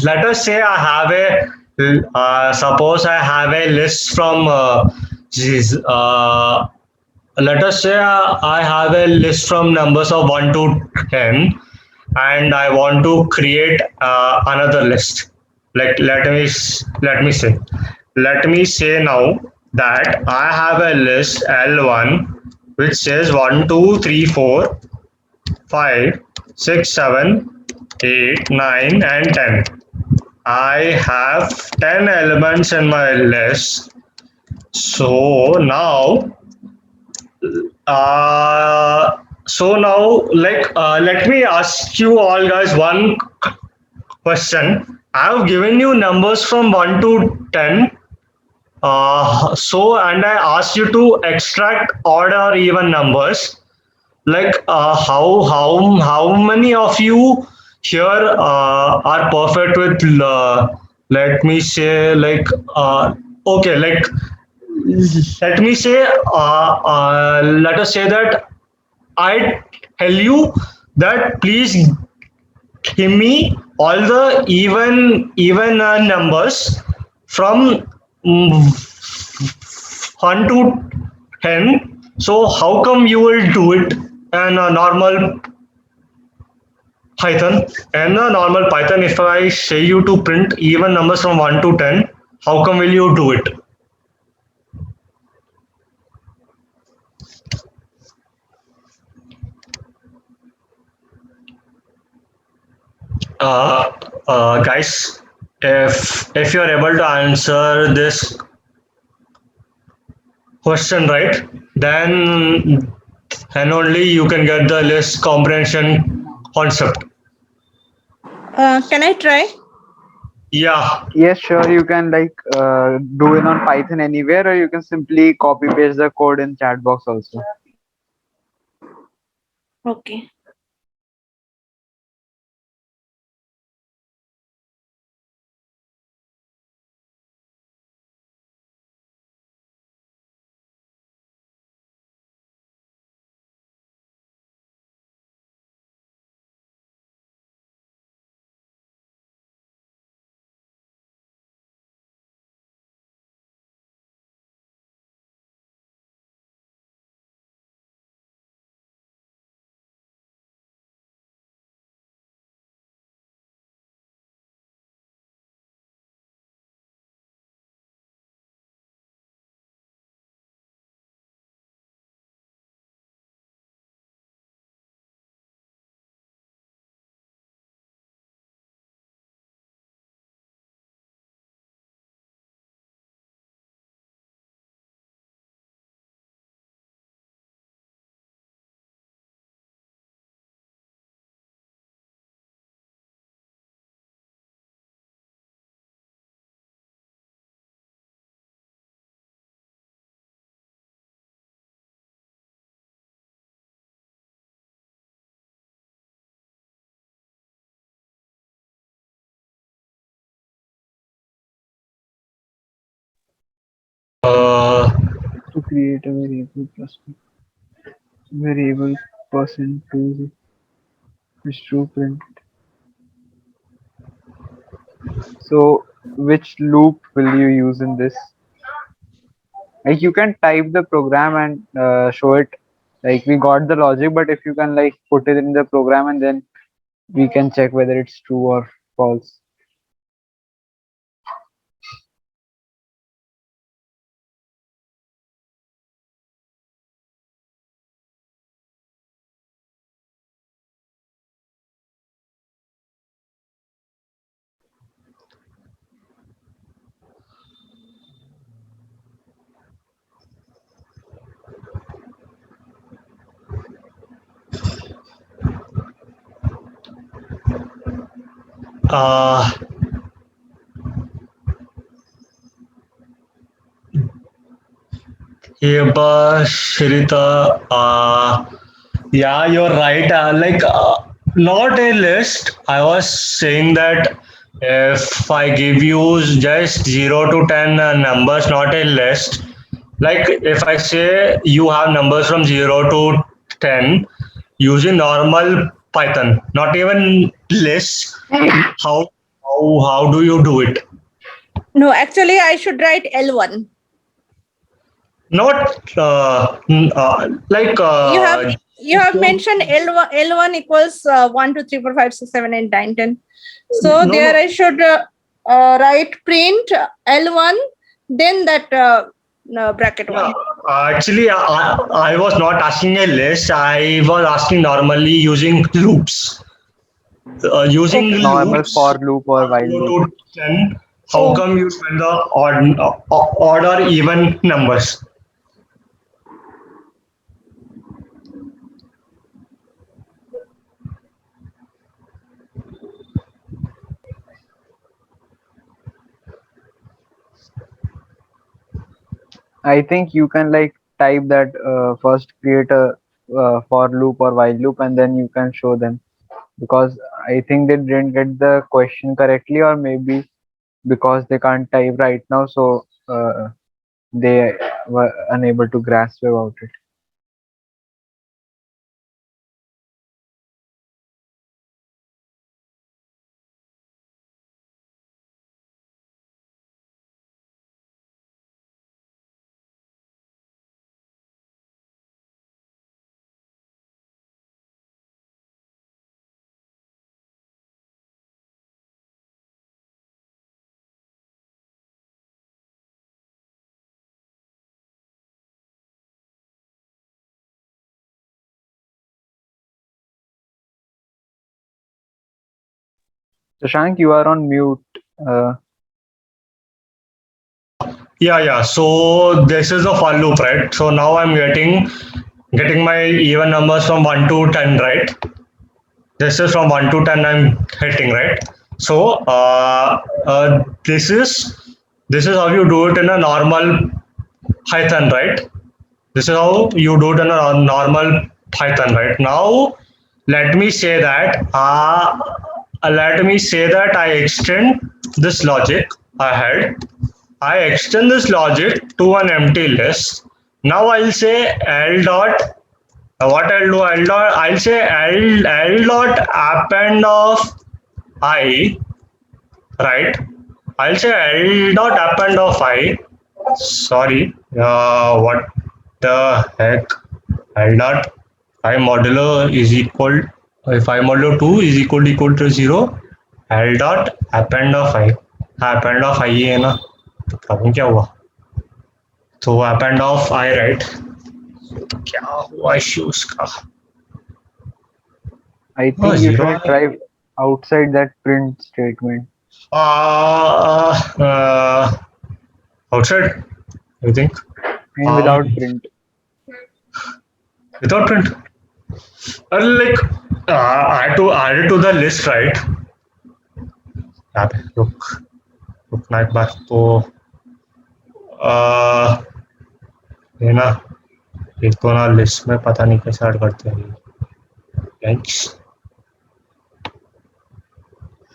let us say I have suppose I have a list from, geez, let us say I have a list from numbers of 1 to 10, and I want to create another list. Like let me say now that I have a list L1 which says 1, 2, 3, 4, 5, 6, 7, 8, 9, and 10. I have 10 elements in my list. So now let me ask you all guys one question. I've given you numbers from 1 to 10. And I asked you to extract odd or even numbers. Like how many of you here are perfect with let me say okay, like let me say let us say that I tell you that please give me all the even numbers from 1 to 10. So how come you will do it in a normal Python? In a normal Python, if I say you to print even numbers from 1 to 10, how come will you do it? Guys, if you're able to answer this question right, then only you can get the list comprehension concept. Can I try? Yeah, Yes, sure. You can like do it on Python anywhere, or you can simply copy paste the code in chat box also. Okay. create a variable percent2 is true print. So which loop will you use in this? Like you can type the program and show it. Like we got the logic, but if you can like put it in the program and then we can check whether it's true or false. Uh, Heba, Shrita, yeah, you're right. Not a list. I was saying that if I give you just 0 to 10 numbers, not a list. Like if I say you have numbers from 0 to 10 using normal Python, not even lists, how do you do it? No, actually, I should write L1. Not You have mentioned L1 equals 1, 2, 3, 4, 5, 6, 7, 8, 9, 10. So No, there no. I should write print L1, then that bracket Yeah, one. actually, I was not asking a list. I was asking normally using loops. Using Okay. Normal loops, for loop or while 0 loop. to 10, how Oh. come you spend the odd or even numbers? I think you can like type that first create a for loop or while loop and then you can show them, because I think they didn't get the question correctly, or maybe because they can't type right now, so they were unable to grasp about it. Shashank, you are on mute. Uh, Yeah. So this is a for loop, right? So now I'm getting my even numbers from 1 to 10, right? This is from 1 to 10 I'm hitting, right? So this is how you do it in a normal Python, right? This is how you do it in a normal Python, right? Now let me say that I extend this logic ahead. I extend this logic to an empty list. Now I'll say L dot. What I'll do, I'll say L dot append of I, right? I'll say L dot append of I. Sorry, what the heck? L dot I modulo is equal. If I modulo 2 is equal to 0, L dot append of I. Append of I है ना, तो problem क्या हुआ? तो append of I, right? क्या हुआ issue उसका? I Oh, think you 0. should try outside that print statement. Outside, you think? And without print. Without print. Like I had to add it to the list, right? यहाँ पे रुकना एक बार तो ये ना एक तो ना लिस्ट में पता नहीं कैसे ऐड करते हैं थैंक्स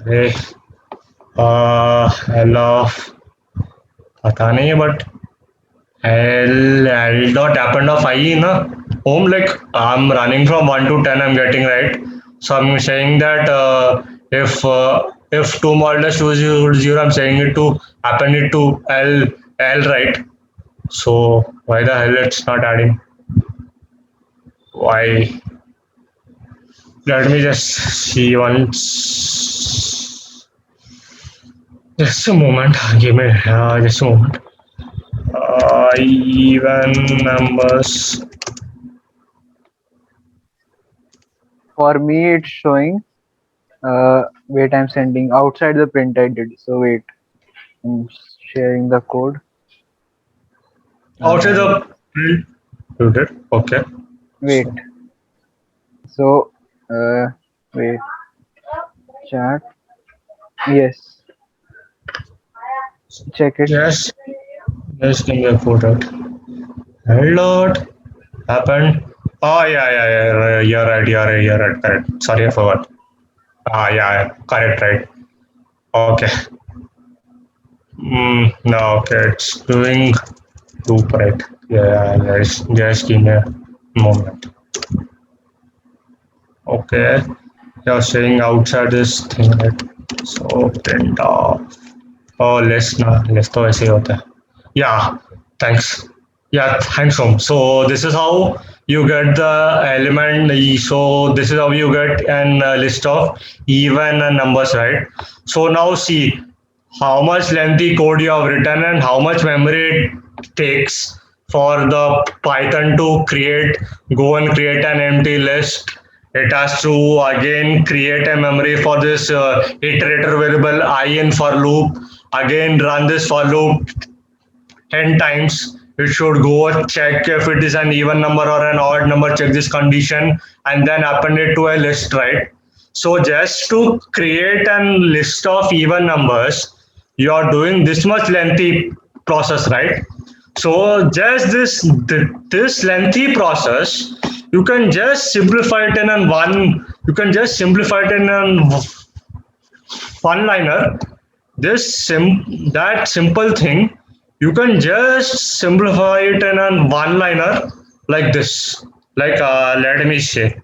अरे एल ऑफ पता नहीं है but L dot append of I na home, like I'm running from 1 to 10, I'm getting right. So I'm saying that if 2 mod dash 2 0 0, I'm saying it to append it to L, right. So why the hell it's not adding? Why? Let me just see once. Just a moment. Give me just a moment. Even numbers. For me, it's showing. Wait, I'm sending outside the print I did. So wait, I'm sharing the code. Outside the print. You did? Okay. Wait. So, wait. Chat. Yes. Check it. Yes. Just give me a photo. Hello. Happened. Oh yeah. You're right. You're right. Correct. Sorry, I forgot. Yeah. Correct. Right. Okay. No. Okay. It's doing loop, right. Yeah. Just give me a moment. Okay. You're saying outside this thing, right? So print off. Oh, less तो ऐसे ही होता है. Yeah, thanks. Yeah, thanks, Om. So this is how you get the element. So this is how you get an list of even numbers, right? So now see how much lengthy code you have written and how much memory it takes for the Python to go and create an empty list. It has to again create a memory for this iterator variable I in for loop, again run this for loop 10 times. It should go check if it is an even number or an odd number, check this condition, and then append it to a list, right? So just to create a list of even numbers, you are doing this much lengthy process, right? So just this lengthy process, you can just simplify it in one. You can just simplify it in one liner. That simple thing, you can just simplify it in one liner like this. Like let me say,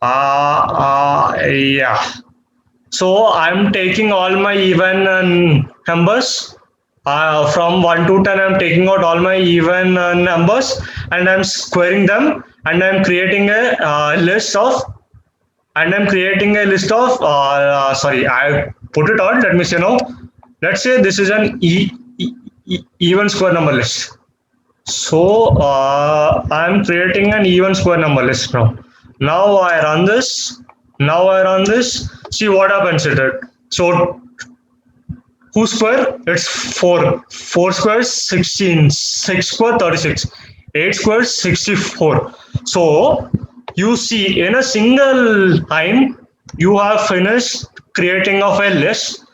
yeah. So I'm taking all my even numbers from 1 to 10. I'm taking out all my even numbers and I'm squaring them, and I'm creating a list of. And I'm creating a list of. Sorry, I put it out. Let me say now. Let's say this is an even square number list. So I'm creating an even square number list now. Now I run this. See what happens to it. So 2 square, it's 4. 4 square, 16. 6 square, 36. 8 square, 64. So you see in a single time, you have finished creating of a list.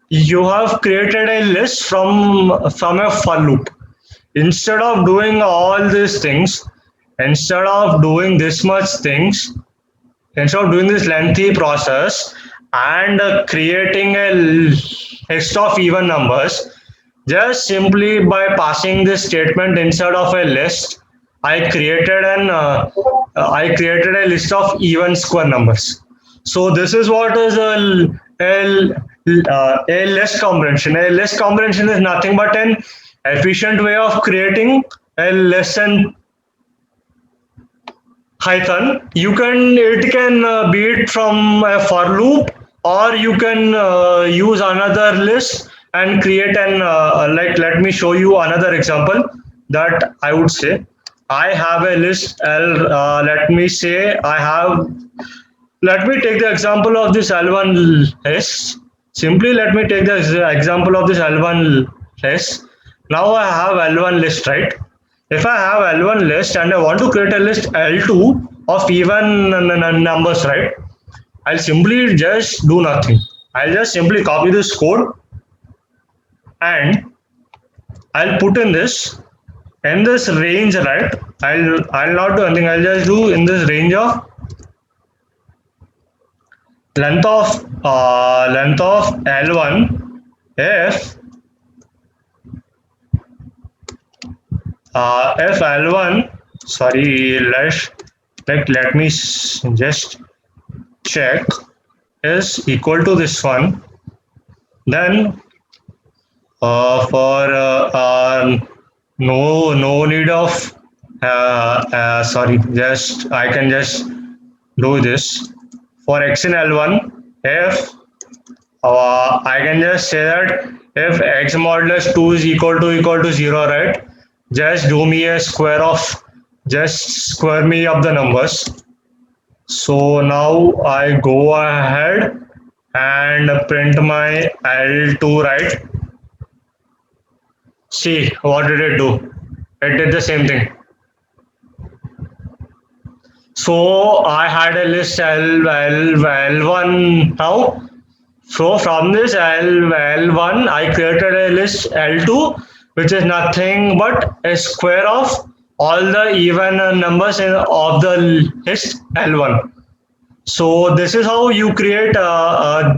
You have created a list from a for loop. Instead of doing all these things, instead of doing this much things, instead of doing this lengthy process and creating a list of even numbers, just simply by passing this statement inside of a list, I created a list of even square numbers. So this is what is a list comprehension. A list comprehension is nothing but an efficient way of creating a list in Python. It can be it from a for loop, or you can use another list and create an like. Let me show you another example that I would say. I have a list L. Let me say I have. Let me take the example of this L1 list. Simply let me take the example of this L1 list. Now I have L1 list, right? If I have L1 list and I want to create a list L2 of even numbers, right? I'll simply just do nothing. I'll just simply copy this code and I'll put in this range, right? I'll not do anything. I'll just do in this range of length of L1 if if L1, sorry, let me just check, is equal to this one, then for no need of sorry, just I can just do this for x in L1. If I can just say that if x modulus 2 is equal to 0, right? Just do me a square of, just square me up the numbers. So now I go ahead and print my L2, right? See, what did it do? It did the same thing. So I had a list L1 now. So from this L1, I created a list L2, which is nothing but a square of all the even numbers of the list L1. So this is how you create,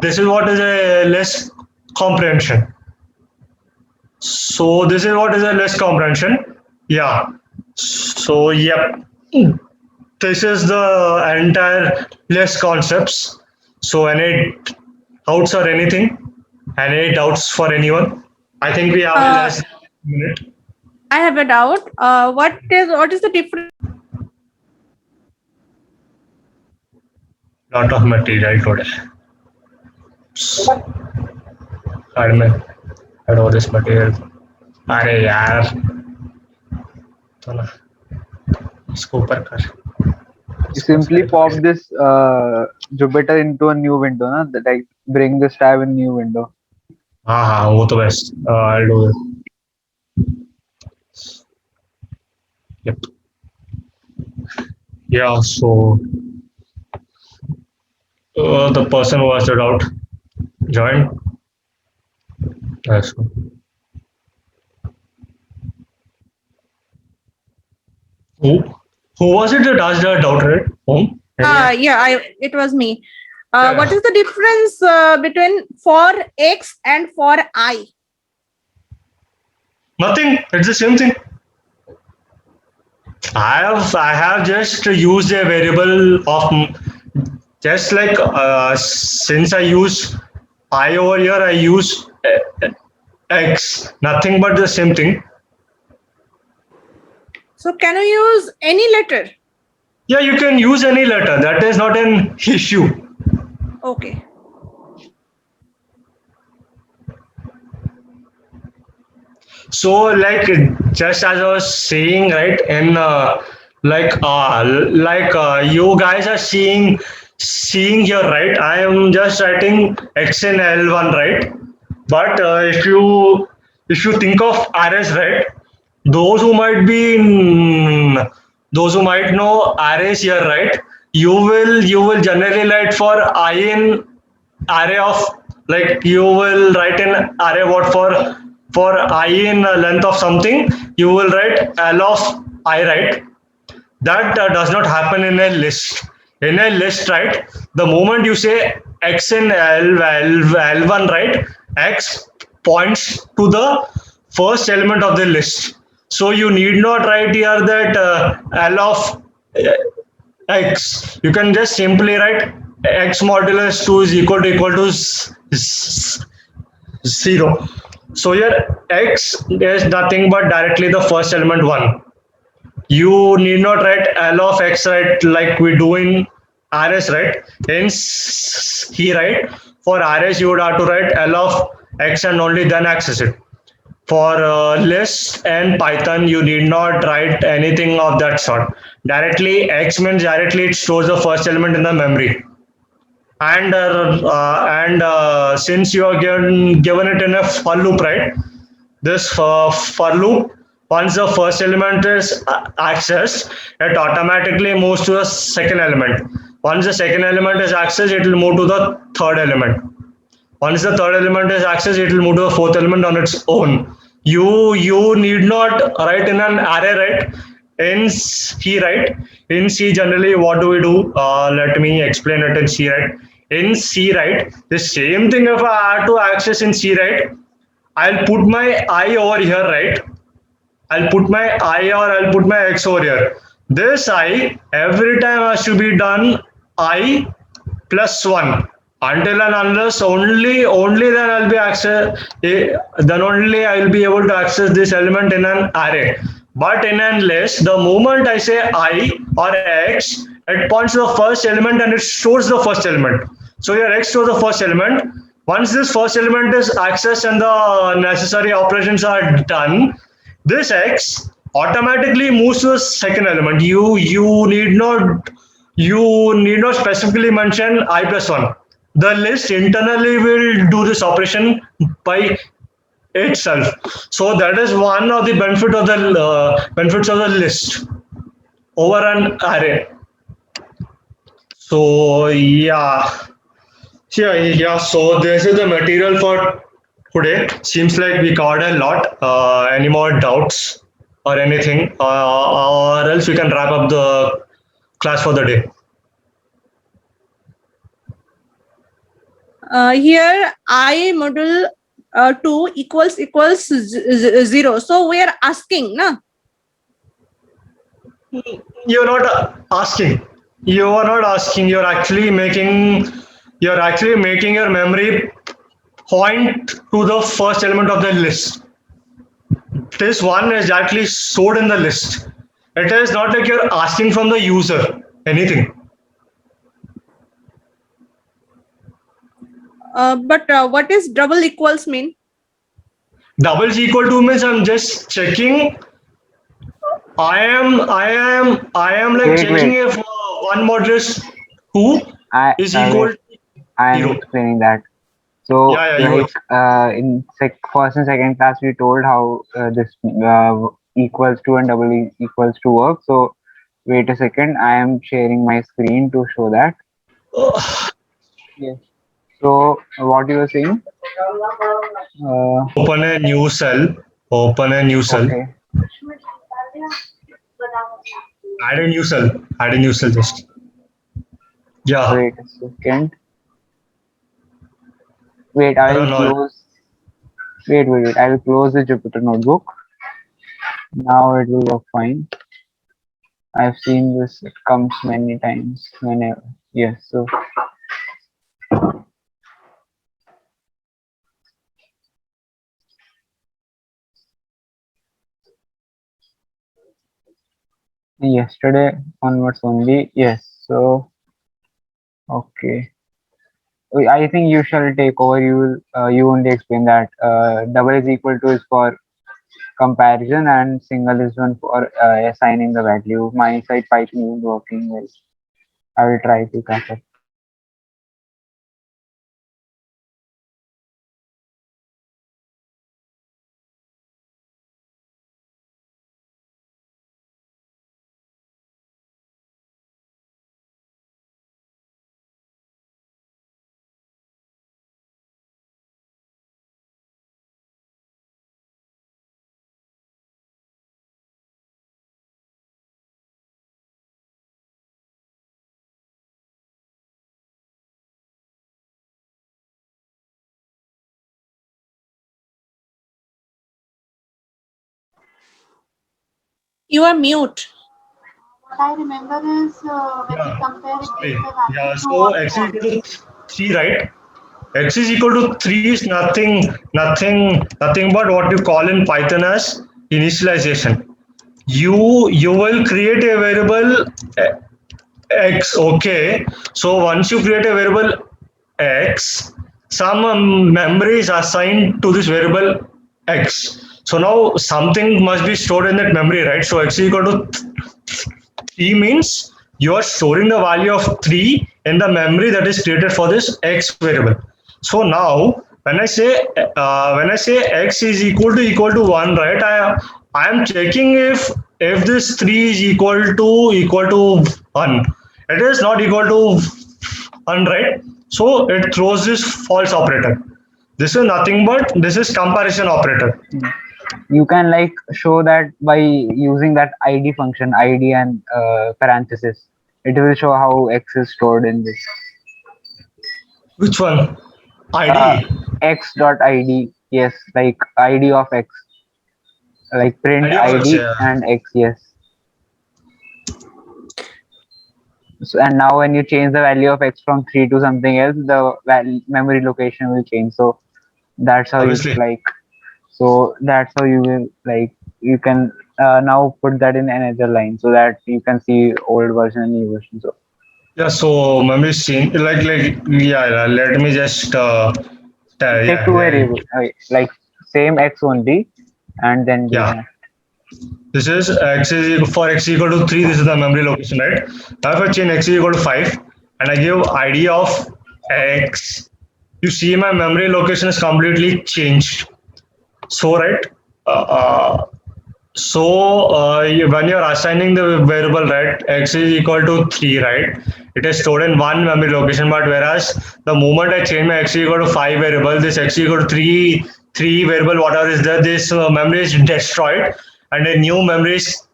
this is what is a list comprehension. So this is what is a list comprehension. Yeah. So, yep. This is the entire list concepts. So any doubts or anything? Any doubts for anyone? I think we have less than a minute. I have a doubt. What is the difference? Lot of material today. I know this material. अरे यार, तो ना इसको ऊपर कर. You simply pop this Jupyter into a new window, na? Like bring this tab in new window. हाँ वो तो best. I'll do it. Yep. Yeah. So the person who has the doubt join. That's good. Who was it that asked the doubt, right? Home? It was me. What is the difference between for x and for I? Nothing. It's the same thing. I have just used a variable of, just like since I use I over here, I use x. Nothing but the same thing. So can you use any letter? Yeah, you can use any letter. That is not an issue. Okay. So like just as I was saying, right, in you guys are seeing here, right? I am just writing x in L1, right? But if you think of arrays, right? Those who might know arrays here, right? You will generally write for I in array of, like you will write an array what for I in length of something, you will write L of I, right? That does not happen in a list. In a list, right? The moment you say x in L1, right? X points to the first element of the list. So you need not write here that L of x. You can just simply write x modulus 2 is equal to 0. So here x is nothing but directly the first element 1. You need not write L of x, right, like we do in arrays, right? Hence here, right, for arrays you would have to write L of x and only then access it. For list and Python, you need not write anything of that sort. Directly, x means directly it stores the first element in the memory. And since you are given it in a for loop, right? This for loop, once the first element is accessed, it automatically moves to the second element. Once the second element is accessed, it will move to the third element. Once the third element is accessed, it will move to the fourth element on its own. You need not write in an array, right? In C, right? In C, generally, what do we do? Let me explain it in C, right? In C, right? The same thing if I had to access in C, right? I'll put my I over here, right? I'll put my I or I'll put my X over here. This I every time has to be done I plus 1 until and unless only then I'll be then only I'll be able to access this element in an array. But in an list, the moment I say I or X, it points to the first element and it stores the first element. So your X stores the first element. Once this first element is accessed and the necessary operations are done, this X automatically moves to the second element. You need not specifically mention I plus 1. The list internally will do this operation by itself. So that is one of the benefits of the list over an array. So so this is the material for today. Seems like we covered a lot. Any more doubts or anything, or else we can wrap up the class for the day. Here I module 2 equals 0. So we are asking, na? You're not asking. You are not asking. You're actually making your memory point to the first element of the list. This one is actually stored in the list. It is not like you're asking from the user anything. But what is double equals mean? Double is equal to means I'm just checking. I am like Wait, checking wait. if one modulus 2 is equal. I am zero. explaining that. So, Yeah, you like in first and second class, we told how this equals to and double equals to work. So, wait a second. I am sharing my screen to show that. Yes. So, what you were saying? Open a new cell. Open a new cell. Okay. Add a new cell. Add a new cell just. Yeah. Wait a second. Wait, I will No. close. Wait. I will close the Jupyter notebook. Now it will work fine. I've seen this. It comes many times. Whenever. Yes. So. Yesterday onwards only. Yes. So. Okay. I think you shall take over. You only explain that double is equal to is for comparison and single is one for assigning the value. My side Python is working well. I will try to catch up. You are mute. What I remember is when we compare it with the value Yeah. true So or x is false. equal to 3, right? X is equal to 3 is nothing but what you call in Python as initialization. You will create a variable x. Okay. So once you create a variable x, some memory is assigned to this variable x. So now something must be stored in that memory, right? So x is equal to 3 means you are storing the value of 3 in the memory that is created for this x variable. So now when I say x is equal to 1, right? I am checking if this 3 is equal to 1. It is not equal to 1, right? So it throws this false operator. This is nothing but this is comparison operator. You can like show that by using that id function, id and parenthesis. It will show how x is stored in this. Which one? ID. X.id. Yes, like id of x. like print ID of X, ID yeah. and X, yes. So, and now when you change the value of X from 3 to something else, the memory location will change. So that's how you Obviously. like. So that's how you will like. You can now put that in another line so that you can see old version and new version. So Yeah, so memory scene yeah. Let me just take yeah, two yeah, variables, like same X only, and then do yeah. that. This is x is equal, for x equal to 3. This is the memory location, right? Now if I change x is equal to 5 and I give ID of x, you see my memory location is completely changed. So right, uh, uh, when you're assigning the variable, right, x is equal to 3, right, it is stored in one memory location, but whereas the moment I change my x is equal to 5 variable, this x is equal to 3 variable, whatever is there, this memory is destroyed and a new memory is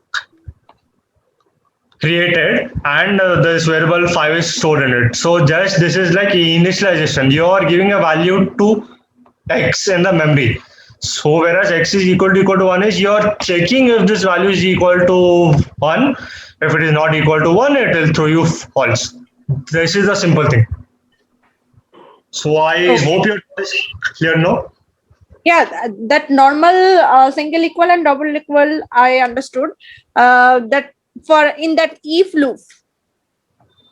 created, and this variable 5 is stored in it. So just this is like initialization. You are giving a value to x in the memory. So whereas x is equal to 1 is you're checking if this value is equal to 1. If it is not equal to 1, it will throw you false. This is a simple thing. So I Okay. hope you're clear now. Yeah, that normal single equal and double equal I understood. That for in that if loop,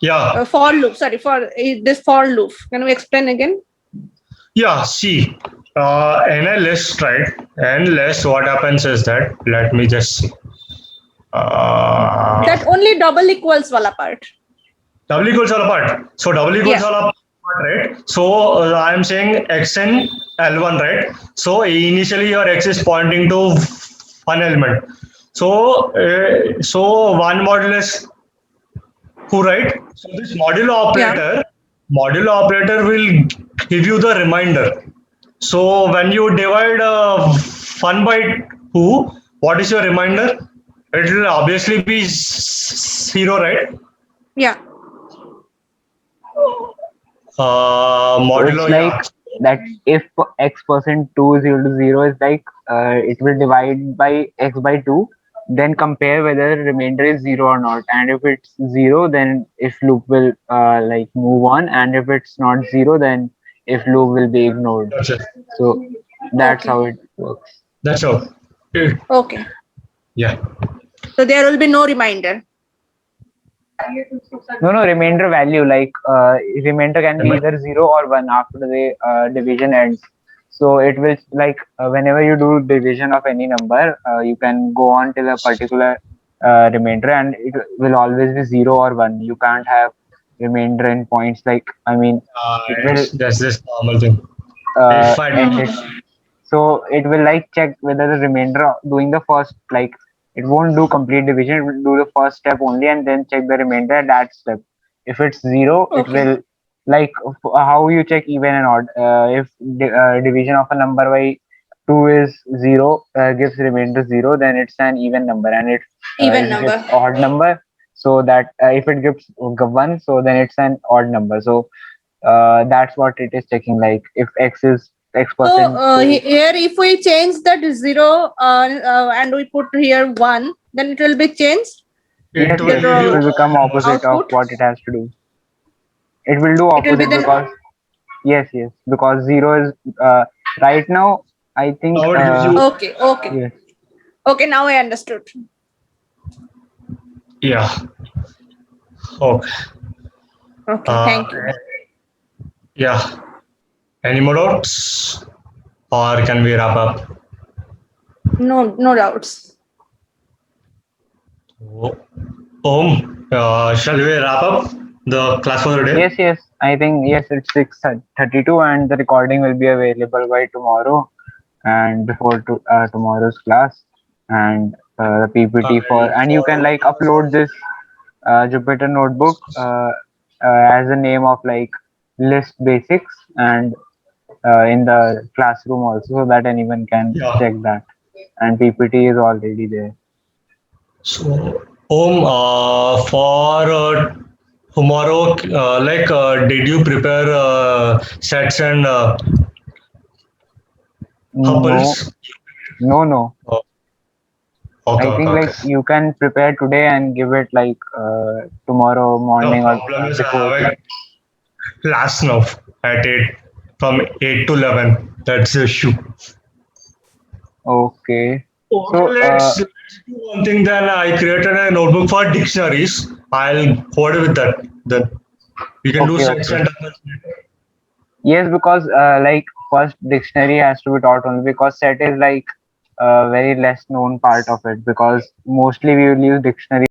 Yeah. for loop, sorry, for this for loop. Can we explain again? Yeah, see, in a list, right? In list, what happens is that, let me just see. That only double equals wala part. Double equals all apart. So double equals Yeah. all apart, right? So I am saying x and L1, right? So initially your x is pointing to one element. So one modulus who, right? So this modulo operator will give you the reminder. So when you divide 1 by 2, what is your reminder? It will obviously be 0, right? Yeah. So it's Modulo, like yeah. that if x% 2 is equal to 0 is like it will divide by x by 2, then compare whether remainder is 0 or not, and if it's 0 then if loop will like move on, and if it's not 0 then if loop will be ignored. That's it. So that's Okay. how it works. That's all. Okay. Yeah. So there will be no reminder. No, remainder value, like remainder can be either 0 or 1 after the division ends. So it will like whenever you do division of any number, you can go on till a particular remainder, and it will always be 0 or 1. You can't have remainder in points, like I mean it will That's this normal thing. If I end it. So it will like check whether the remainder doing the first, like it won't do complete division, it will do the first step only and then check the remainder at that step. If it's 0, it Okay. will like how you check even and odd. If division of a number by 2 is 0, gives remainder 0, then it's an even number, and if Even it number. gives odd number, so that if it gives 1, so then it's an odd number. So that's what it is checking, like if x is x%. So here, if we change that 0 and we put here 1, then it will be changed. Yes, will yes, give it you will become opposite of output. what it has to do. It will do It will opposite be then. because yes, because 0 is right now. I think Now it gives you Okay. Okay. yes. Okay. Now I understood. yeah. Okay. Okay. Thank you. Yeah. Any more doubts? Or can we wrap up? No doubts. Shall we wrap up the class for the day? Yes. I think yes, it's 6:32, and the recording will be available by tomorrow, and before tomorrow's class, and the PPT and you can like upload this Jupyter notebook as a name of like list basics, and in the classroom also, so that anyone can Yeah. check that, and PPT is already there. So, for tomorrow, did you prepare sets and No, couples? no. Oh, Okay, I think okay, like okay. you can prepare today and give it like tomorrow The morning or problem is I before have class. a class now at 8 from 8 to 11. That's the issue. Okay. Okay, So let's do one thing then. I created a notebook for dictionaries. I'll code with that. Then we can do okay, sets okay. and doubles later. Yes, because like first dictionary has to be taught only because set is like a very less known part of it because mostly we will use dictionary